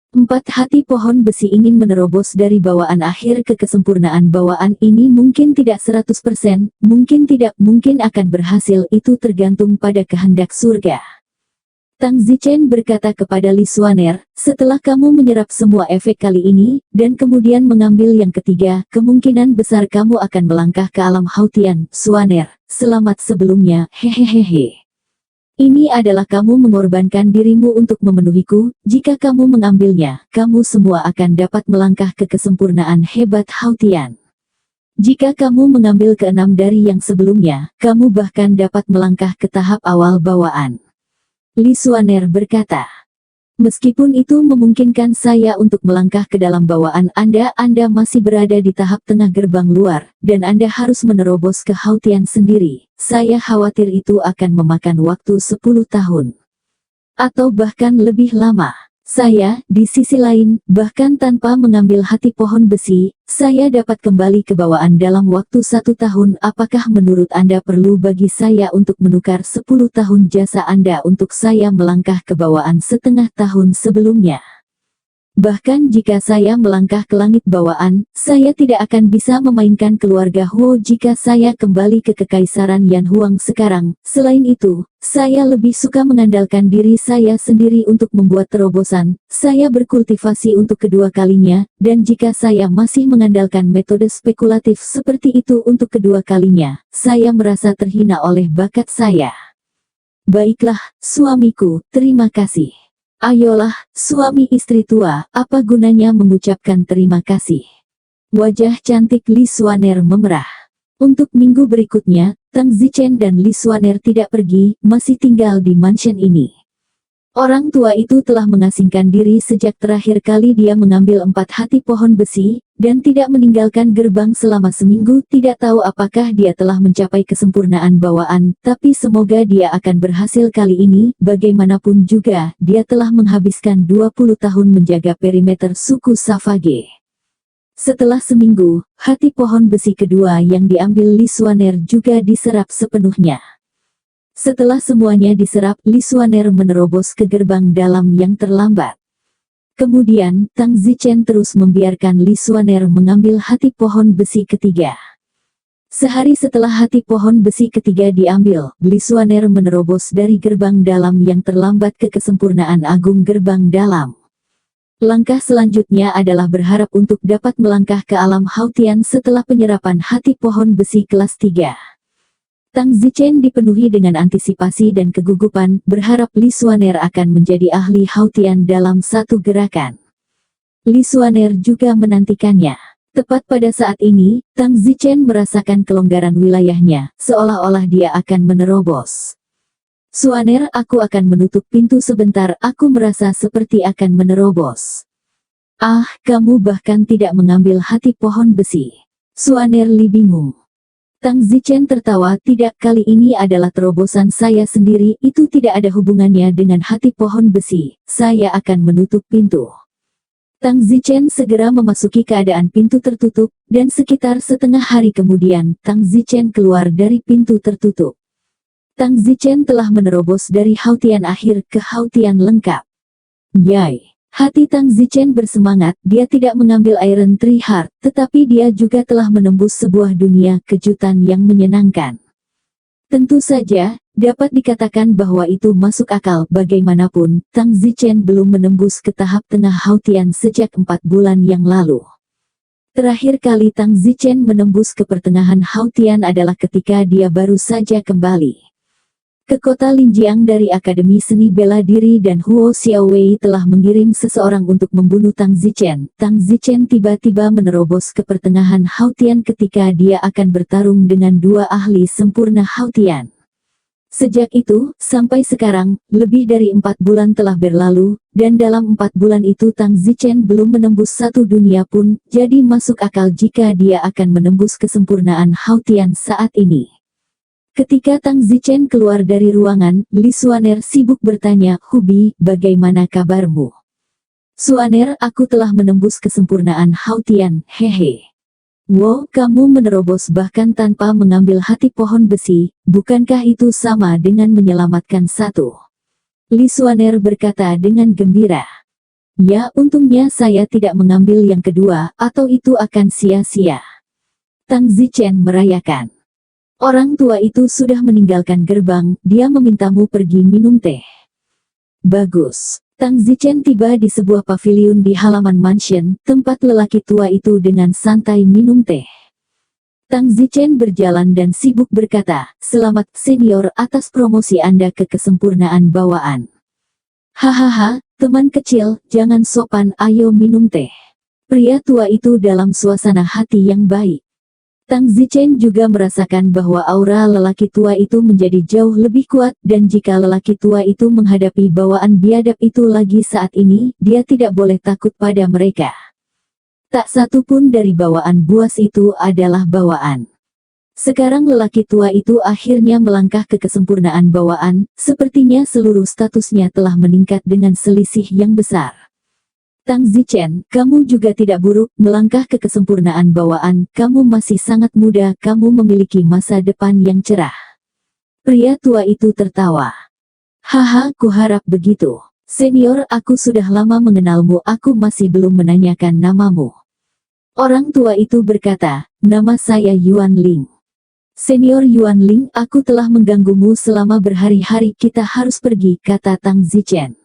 B: 4 hati pohon besi ingin menerobos dari bawaan akhir ke kesempurnaan bawaan ini mungkin tidak 100%, mungkin tidak, mungkin akan berhasil, itu tergantung pada kehendak surga. Tang Zichen berkata kepada Li Xuaner, "Setelah kamu menyerap semua efek kali ini, dan kemudian mengambil yang ketiga, kemungkinan besar kamu akan melangkah ke alam Hautian, Xuaner. Selamat sebelumnya, hehehehe. Ini adalah kamu mengorbankan dirimu untuk memenuhiku, jika kamu mengambilnya, kamu semua akan dapat melangkah ke kesempurnaan hebat Hautian. Jika kamu mengambil keenam dari yang sebelumnya, kamu bahkan dapat melangkah ke tahap awal bawaan." Li Xuaner berkata, "Meskipun itu memungkinkan saya untuk melangkah ke dalam bawaan Anda masih berada di tahap tengah gerbang luar, dan Anda harus menerobos ke Hautian sendiri. Saya khawatir itu akan memakan waktu 10 tahun. Atau bahkan lebih lama. Saya, di sisi lain, bahkan tanpa mengambil hati pohon besi, saya dapat kembali ke bawaan dalam waktu 1 tahun. Apakah menurut Anda perlu bagi saya untuk menukar 10 tahun jasa Anda untuk saya melangkah ke bawaan setengah tahun sebelumnya? Bahkan jika saya melangkah ke langit bawaan, saya tidak akan bisa memainkan keluarga Huo jika saya kembali ke Kekaisaran Yan Huang sekarang. Selain itu, saya lebih suka mengandalkan diri saya sendiri untuk membuat terobosan. Saya berkultivasi untuk kedua kalinya, dan jika saya masih mengandalkan metode spekulatif seperti itu untuk kedua kalinya, saya merasa terhina oleh bakat saya." "Baiklah, suamiku, terima kasih. Ayolah, suami istri tua, apa gunanya mengucapkan terima kasih?" Wajah cantik Li Xuaner memerah. Untuk minggu berikutnya, Tang Zichen dan Li Xuaner tidak pergi, masih tinggal di mansion ini. Orang tua itu telah mengasingkan diri sejak terakhir kali dia mengambil 4 hati pohon besi, dan tidak meninggalkan gerbang selama seminggu. Tidak tahu apakah dia telah mencapai kesempurnaan bawaan, tapi semoga dia akan berhasil kali ini. Bagaimanapun juga, dia telah menghabiskan 20 tahun menjaga perimeter suku Savage. Setelah seminggu, hati pohon besi kedua yang diambil Li Xuaner juga diserap sepenuhnya. Setelah semuanya diserap, Li Xuaner menerobos ke gerbang dalam yang terlambat. Kemudian, Tang Zichen terus membiarkan Li Xuaner mengambil hati pohon besi ketiga. Sehari setelah hati pohon besi ketiga diambil, Li Xuaner menerobos dari gerbang dalam yang terlambat ke kesempurnaan agung gerbang dalam. Langkah selanjutnya adalah berharap untuk dapat melangkah ke alam Hautian setelah penyerapan hati pohon besi kelas 3. Tang Zichen dipenuhi dengan antisipasi dan kegugupan, berharap Li Xuaner akan menjadi ahli Hautian dalam satu gerakan. Li Xuaner juga menantikannya. Tepat pada saat ini, Tang Zichen merasakan kelonggaran wilayahnya, seolah-olah dia akan menerobos. "Xuaner, aku akan menutup pintu sebentar, aku merasa seperti akan menerobos." "Ah, kamu bahkan tidak mengambil hati pohon besi." Xuaner Li bingung. Tang Zichen tertawa, "Tidak, kali ini adalah terobosan saya sendiri, itu tidak ada hubungannya dengan hati pohon besi, saya akan menutup pintu." Tang Zichen segera memasuki keadaan pintu tertutup, dan sekitar setengah hari kemudian, Tang Zichen keluar dari pintu tertutup. Tang Zichen telah menerobos dari Hautian akhir ke Hautian lengkap. Yay! Hati Tang Zichen bersemangat, dia tidak mengambil Iron Tree Heart, tetapi dia juga telah menembus sebuah dunia kejutan yang menyenangkan. Tentu saja, dapat dikatakan bahwa itu masuk akal. Bagaimanapun, Tang Zichen belum menembus ke tahap tengah Hautian sejak 4 bulan yang lalu. Terakhir kali Tang Zichen menembus ke pertengahan Hautian adalah ketika dia baru saja kembali ke kota Linjiang dari Akademi Seni Bela Diri dan Huo Xiaowei telah mengirim seseorang untuk membunuh Tang Zichen. Tang Zichen tiba-tiba menerobos ke pertengahan Hautian ketika dia akan bertarung dengan 2 ahli sempurna Hautian. Sejak itu, sampai sekarang, lebih dari 4 bulan telah berlalu, dan dalam 4 bulan itu Tang Zichen belum menembus 1 dunia pun, jadi masuk akal jika dia akan menembus kesempurnaan Hautian saat ini. Ketika Tang Zichen keluar dari ruangan, Li Xuaner sibuk bertanya, "Hubi, bagaimana kabarmu?" "Xuaner, aku telah menembus kesempurnaan Hautian, hehe." "Wow, kamu menerobos bahkan tanpa mengambil hati pohon besi, bukankah itu sama dengan menyelamatkan satu?" Li Xuaner berkata dengan gembira. "Ya, untungnya saya tidak mengambil yang kedua, atau itu akan sia-sia." Tang Zichen merayakan. "Orang tua itu sudah meninggalkan gerbang, dia memintamu pergi minum teh." "Bagus." Tang Zichen tiba di sebuah paviliun di halaman mansion, tempat lelaki tua itu dengan santai minum teh. Tang Zichen berjalan dan sibuk berkata, "Selamat, senior, atas promosi Anda ke kesempurnaan bawaan." "Hahaha, teman kecil, jangan sopan, ayo minum teh." Pria tua itu dalam suasana hati yang baik. Tang Zichen juga merasakan bahwa aura lelaki tua itu menjadi jauh lebih kuat, dan jika lelaki tua itu menghadapi bawaan biadab itu lagi saat ini, dia tidak boleh takut pada mereka. Tak satu pun dari bawaan buas itu adalah bawaan. Sekarang lelaki tua itu akhirnya melangkah ke kesempurnaan bawaan, sepertinya seluruh statusnya telah meningkat dengan selisih yang besar. "Tang Zichen, kamu juga tidak buruk, melangkah ke kesempurnaan bawaan, kamu masih sangat muda, kamu memiliki masa depan yang cerah." Pria tua itu tertawa. "Haha, kuharap begitu. Senior, aku sudah lama mengenalmu, aku masih belum menanyakan namamu." Orang tua itu berkata, "Nama saya Yuan Ling." "Senior Yuan Ling, aku telah mengganggumu selama berhari-hari, kita harus pergi," kata Tang Zichen.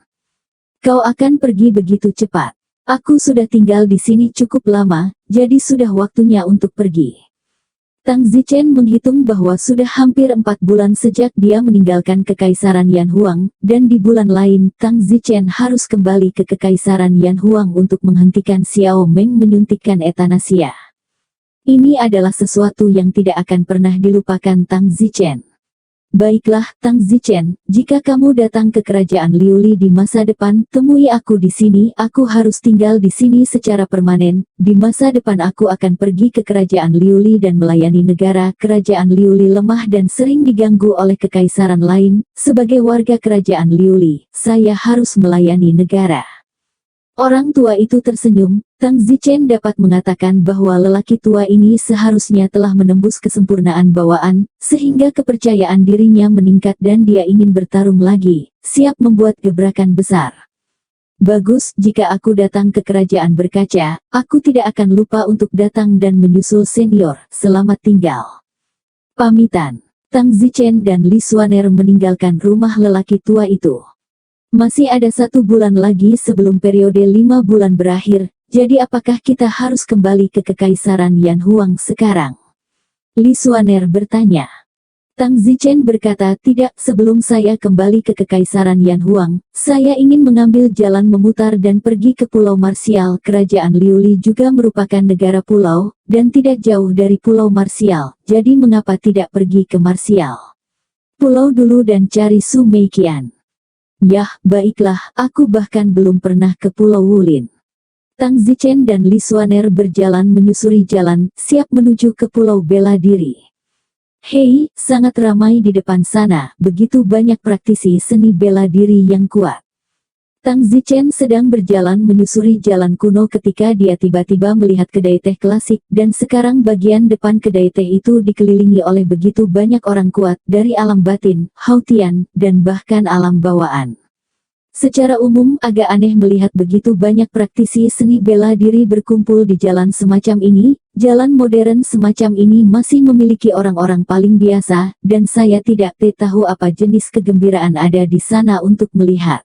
B: "Kau akan pergi begitu cepat? Aku sudah tinggal di sini cukup lama, jadi sudah waktunya untuk pergi." Tang Zichen menghitung bahwa sudah hampir 4 bulan sejak dia meninggalkan Kekaisaran Yan Huang, dan di bulan lain, Tang Zichen harus kembali ke Kekaisaran Yan Huang untuk menghentikan Xiao Meng menyuntikkan etanasia. Ini adalah sesuatu yang tidak akan pernah dilupakan Tang Zichen. "Baiklah, Tang Zichen, jika kamu datang ke kerajaan Liuli di masa depan, temui aku di sini, aku harus tinggal di sini secara permanen. Di masa depan aku akan pergi ke kerajaan Liuli dan melayani negara. Kerajaan Liuli lemah dan sering diganggu oleh kekaisaran lain. Sebagai warga kerajaan Liuli, saya harus melayani negara." Orang tua itu tersenyum. Tang Zichen dapat mengatakan bahwa lelaki tua ini seharusnya telah menembus kesempurnaan bawaan, sehingga kepercayaan dirinya meningkat dan dia ingin bertarung lagi, siap membuat gebrakan besar. "Bagus, jika aku datang ke kerajaan berkaca, aku tidak akan lupa untuk datang dan menyusul senior. Selamat tinggal." Pamitan. Tang Zichen dan Li Xuaner meninggalkan rumah lelaki tua itu. Masih ada 1 bulan lagi sebelum periode 5 bulan berakhir, jadi apakah kita harus kembali ke Kekaisaran Yan Huang sekarang? Li Xuaner bertanya. Tang Zichen berkata, "Tidak, sebelum saya kembali ke Kekaisaran Yan Huang, saya ingin mengambil jalan memutar dan pergi ke Pulau Marsial." Kerajaan Liuli juga merupakan negara pulau, dan tidak jauh dari Pulau Marsial, jadi mengapa tidak pergi ke Marsial Pulau dulu dan cari Su Meiqian? "Yah, baiklah, aku bahkan belum pernah ke Pulau Wulin." Tang Zichen dan Li Xuaner berjalan menyusuri jalan, siap menuju ke Pulau Bela Diri. "Hei, sangat ramai di depan sana, begitu banyak praktisi seni bela diri yang kuat." Tang Zichen sedang berjalan menyusuri jalan kuno ketika dia tiba-tiba melihat kedai teh klasik, dan sekarang bagian depan kedai teh itu dikelilingi oleh begitu banyak orang kuat, dari alam batin, Hautian, dan bahkan alam bawaan. Secara umum agak aneh melihat begitu banyak praktisi seni bela diri berkumpul di jalan semacam ini. Jalan modern semacam ini masih memiliki orang-orang paling biasa, dan saya tidak tahu apa jenis kegembiraan ada di sana untuk melihat.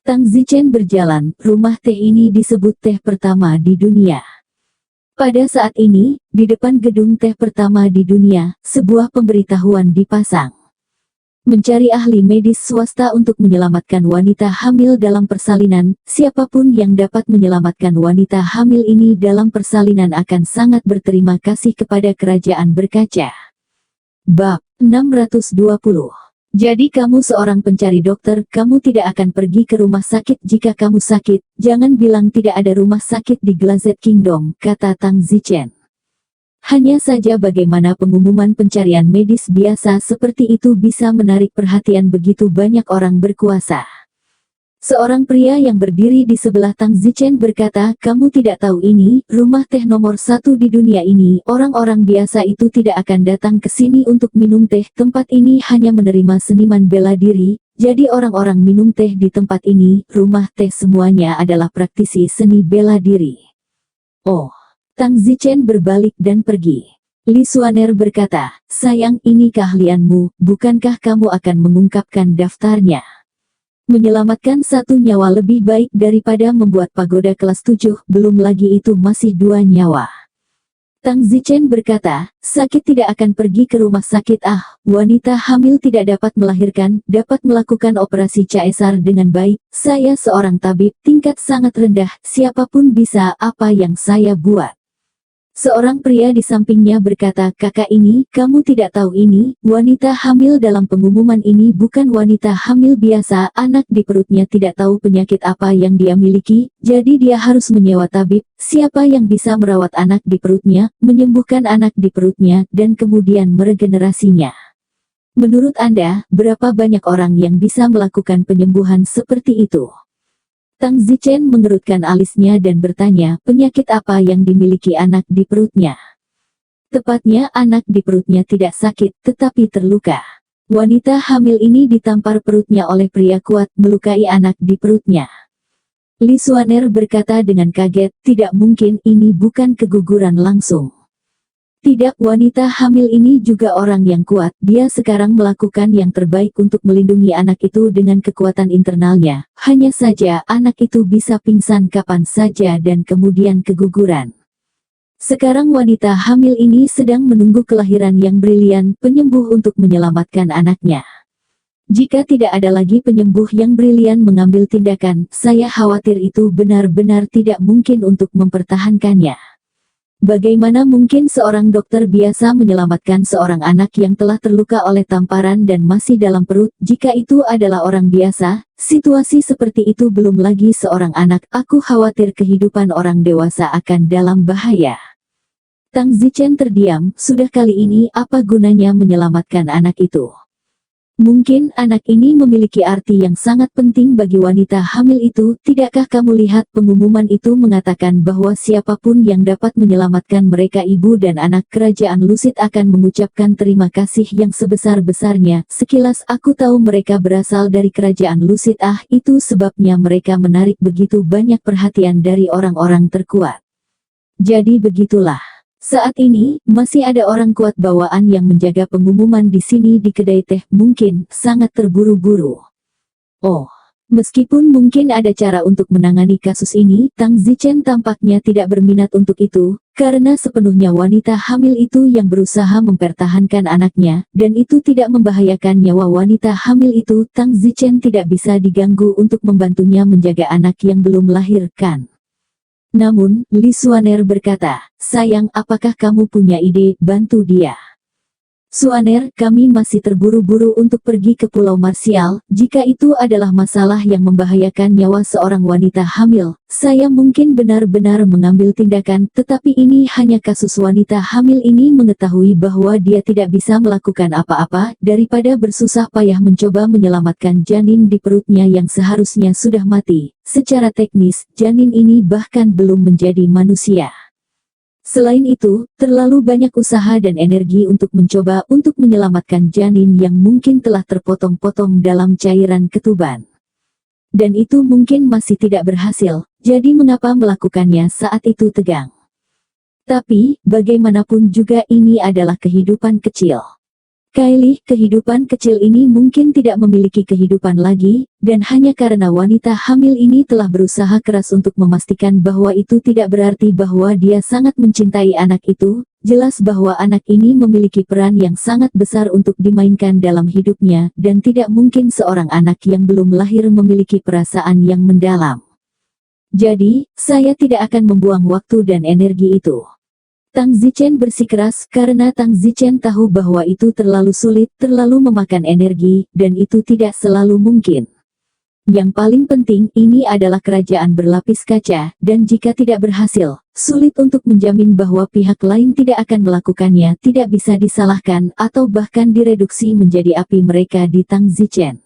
B: Tang Zichen berjalan, rumah teh ini disebut teh pertama di dunia. Pada saat ini, di depan gedung teh pertama di dunia, sebuah pemberitahuan dipasang. Mencari ahli medis swasta untuk menyelamatkan wanita hamil dalam persalinan. Siapapun yang dapat menyelamatkan wanita hamil ini dalam persalinan akan sangat berterima kasih kepada kerajaan berkaca. Bab 620. Jadi kamu seorang pencari dokter, kamu tidak akan pergi ke rumah sakit jika kamu sakit. Jangan bilang tidak ada rumah sakit di Glazed Kingdom, kata Tang Zichen. Hanya saja bagaimana pengumuman pencarian medis biasa seperti itu bisa menarik perhatian begitu banyak orang berkuasa. Seorang pria yang berdiri di sebelah Tang Zichen berkata, kamu tidak tahu ini, rumah teh nomor 1 di dunia ini, orang-orang biasa itu tidak akan datang ke sini untuk minum teh. Tempat ini hanya menerima seniman bela diri, jadi orang-orang minum teh di tempat ini, rumah teh semuanya adalah praktisi seni bela diri. Oh. Tang Zichen berbalik dan pergi. Li Xuaner berkata, sayang, ini keahlianmu, bukankah kamu akan mengungkapkan daftarnya? Menyelamatkan satu nyawa lebih baik daripada membuat pagoda kelas 7, belum lagi itu masih 2 nyawa. Tang Zichen berkata, sakit tidak akan pergi ke rumah sakit. Wanita hamil tidak dapat melahirkan, dapat melakukan operasi caesar dengan baik. Saya seorang tabib, tingkat sangat rendah, siapapun bisa. Apa yang saya buat? Seorang pria di sampingnya berkata, kakak ini, kamu tidak tahu ini, wanita hamil dalam pengumuman ini bukan wanita hamil biasa, anak di perutnya tidak tahu penyakit apa yang dia miliki, jadi dia harus menyewa tabib, siapa yang bisa merawat anak di perutnya, menyembuhkan anak di perutnya, dan kemudian meregenerasinya. Menurut Anda, berapa banyak orang yang bisa melakukan penyembuhan seperti itu? Tang Zichen mengerutkan alisnya dan bertanya, penyakit apa yang dimiliki anak di perutnya? Tepatnya anak di perutnya tidak sakit, tetapi terluka. Wanita hamil ini ditampar perutnya oleh pria kuat, melukai anak di perutnya. Li Xuaner berkata dengan kaget, tidak mungkin, ini bukan keguguran langsung. Tidak, wanita hamil ini juga orang yang kuat, dia sekarang melakukan yang terbaik untuk melindungi anak itu dengan kekuatan internalnya, hanya saja anak itu bisa pingsan kapan saja dan kemudian keguguran. Sekarang wanita hamil ini sedang menunggu kelahiran yang brilian, penyembuh untuk menyelamatkan anaknya. Jika tidak ada lagi penyembuh yang brilian mengambil tindakan, saya khawatir itu benar-benar tidak mungkin untuk mempertahankannya. Bagaimana mungkin seorang dokter biasa menyelamatkan seorang anak yang telah terluka oleh tamparan dan masih dalam perut? Jika itu adalah orang biasa, situasi seperti itu belum lagi seorang anak, aku khawatir kehidupan orang dewasa akan dalam bahaya. Tang Zichen terdiam, sudah kali ini apa gunanya menyelamatkan anak itu? Mungkin anak ini memiliki arti yang sangat penting bagi wanita hamil itu. Tidakkah kamu lihat pengumuman itu mengatakan bahwa siapapun yang dapat menyelamatkan mereka, ibu dan anak, kerajaan Lucid akan mengucapkan terima kasih yang sebesar-besarnya. Sekilas aku tahu mereka berasal dari kerajaan Lucid. Itu sebabnya mereka menarik begitu banyak perhatian dari orang-orang terkuat. Jadi begitulah. Saat ini, masih ada orang kuat bawaan yang menjaga pengumuman di sini di kedai teh, mungkin sangat terburu-buru. Oh, meskipun mungkin ada cara untuk menangani kasus ini, Tang Zichen tampaknya tidak berminat untuk itu, karena sepenuhnya wanita hamil itu yang berusaha mempertahankan anaknya, dan itu tidak membahayakan nyawa wanita hamil itu. Tang Zichen tidak bisa diganggu untuk membantunya menjaga anak yang belum lahirkan. Namun, Li Xuaner berkata, sayang, apakah kamu punya ide, bantu dia? Xuaner, kami masih terburu-buru untuk pergi ke Pulau Marsial. Jika itu adalah masalah yang membahayakan nyawa seorang wanita hamil, saya mungkin benar-benar mengambil tindakan, tetapi ini hanya kasus wanita hamil ini mengetahui bahwa dia tidak bisa melakukan apa-apa, daripada bersusah payah mencoba menyelamatkan janin di perutnya yang seharusnya sudah mati. Secara teknis, janin ini bahkan belum menjadi manusia. Selain itu, terlalu banyak usaha dan energi untuk mencoba untuk menyelamatkan janin yang mungkin telah terpotong-potong dalam cairan ketuban. dan itu mungkin masih tidak berhasil, jadi mengapa melakukannya saat itu tegang. Tapi, bagaimanapun juga ini adalah kehidupan kecil. Kylie, kehidupan kecil ini mungkin tidak memiliki kehidupan lagi, dan hanya karena wanita hamil ini telah berusaha keras untuk memastikan bahwa itu tidak berarti bahwa dia sangat mencintai anak itu. Jelas bahwa anak ini memiliki peran yang sangat besar untuk dimainkan dalam hidupnya, dan tidak mungkin seorang anak yang belum lahir memiliki perasaan yang mendalam. Jadi, saya tidak akan membuang waktu dan energi itu. Tang Zichen bersikeras karena Tang Zichen tahu bahwa itu terlalu sulit, terlalu memakan energi, dan itu tidak selalu mungkin. Yang paling penting ini adalah kerajaan berlapis kaca, dan jika tidak berhasil, sulit untuk menjamin bahwa pihak lain tidak akan melakukannya, tidak bisa disalahkan, atau bahkan direduksi menjadi api mereka di Tang Zichen.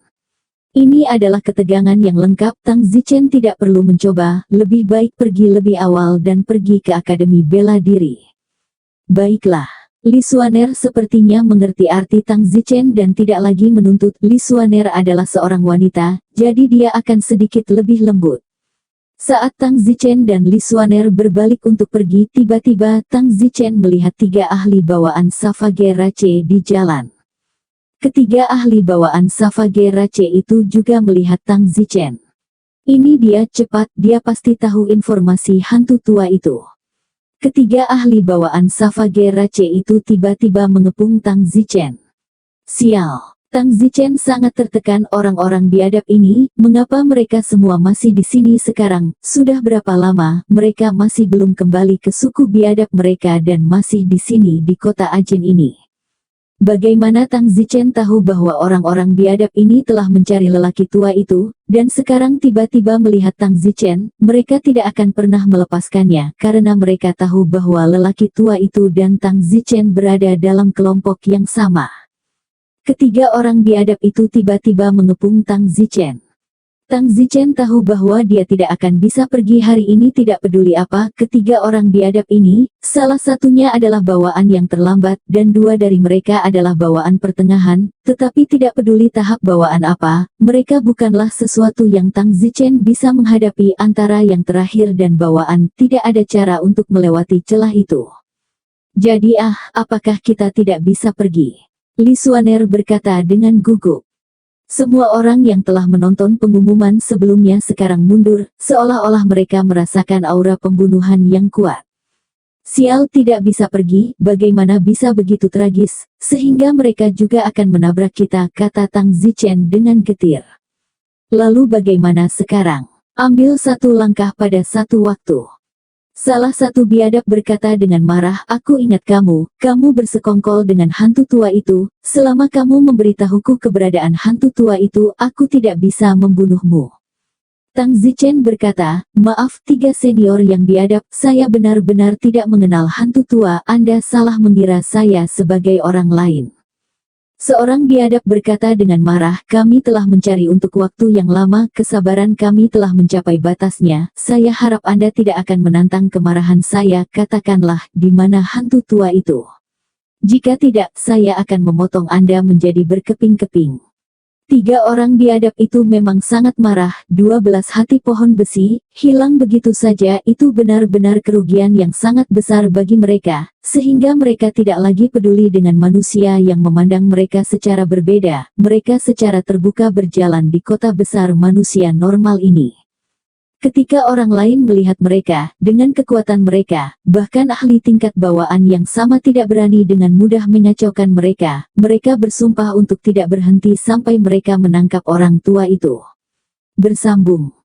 B: Ini adalah ketegangan yang lengkap. Tang Zichen tidak perlu mencoba, lebih baik pergi lebih awal dan pergi ke Akademi Bela Diri. Baiklah, Li Xuaner sepertinya mengerti arti Tang Zichen dan tidak lagi menuntut. Li Xuaner adalah seorang wanita, jadi dia akan sedikit lebih lembut. Saat Tang Zichen dan Li Xuaner berbalik untuk pergi, tiba-tiba Tang Zichen melihat 3 ahli bawaan Savage Rache di jalan. Ketiga ahli bawaan Savage Rache itu juga melihat Tang Zichen. Ini dia, cepat, dia pasti tahu informasi hantu tua itu. Ketiga ahli bawaan Savage Rache itu tiba-tiba mengepung Tang Zichen. Sial, Tang Zichen sangat tertekan. Orang-orang biadab ini, mengapa mereka semua masih di sini sekarang? Sudah berapa lama mereka masih belum kembali ke suku biadab mereka dan masih di sini di kota Ajin ini? Bagaimana Tang Zichen tahu bahwa orang-orang biadab ini telah mencari lelaki tua itu, dan sekarang tiba-tiba melihat Tang Zichen? Mereka tidak akan pernah melepaskannya, karena mereka tahu bahwa lelaki tua itu dan Tang Zichen berada dalam kelompok yang sama. Ketiga orang biadab itu tiba-tiba mengepung Tang Zichen. Tang Zichen tahu bahwa dia tidak akan bisa pergi hari ini, tidak peduli apa. Ketiga orang biadab ini, salah satunya adalah bawaan yang terlambat, dan 2 dari mereka adalah bawaan pertengahan, tetapi tidak peduli tahap bawaan apa, mereka bukanlah sesuatu yang Tang Zichen bisa menghadapi. Antara yang terakhir dan bawaan, tidak ada cara untuk melewati celah itu. Jadi apakah kita tidak bisa pergi? Li Xuaner berkata dengan gugup. Semua orang yang telah menonton pengumuman sebelumnya sekarang mundur, seolah-olah mereka merasakan aura pembunuhan yang kuat. Sial, tidak bisa pergi, bagaimana bisa begitu tragis, sehingga mereka juga akan menabrak kita, kata Tang Zichen dengan getir. Lalu bagaimana sekarang? Ambil satu langkah pada satu waktu. Salah satu biadab berkata dengan marah, aku ingat kamu bersekongkol dengan hantu tua itu, selama kamu memberitahuku keberadaan hantu tua itu, aku tidak bisa membunuhmu. Tang Zichen berkata, maaf 3 senior yang biadab, saya benar-benar tidak mengenal hantu tua, Anda salah mengira saya sebagai orang lain. Seorang biadab berkata dengan marah, kami telah mencari untuk waktu yang lama, kesabaran kami telah mencapai batasnya, saya harap Anda tidak akan menantang kemarahan saya, katakanlah, di mana hantu tua itu. Jika tidak, saya akan memotong Anda menjadi berkeping-keping. 3 orang biadab itu memang sangat marah. 12 hati pohon besi hilang begitu saja, itu benar-benar kerugian yang sangat besar bagi mereka, sehingga mereka tidak lagi peduli dengan manusia yang memandang mereka secara berbeda. Mereka secara terbuka berjalan di kota besar manusia normal ini. Ketika orang lain melihat mereka, dengan kekuatan mereka, bahkan ahli tingkat bawaan yang sama tidak berani dengan mudah mengacaukan mereka, mereka bersumpah untuk tidak berhenti sampai mereka menangkap orang tua itu. Bersambung.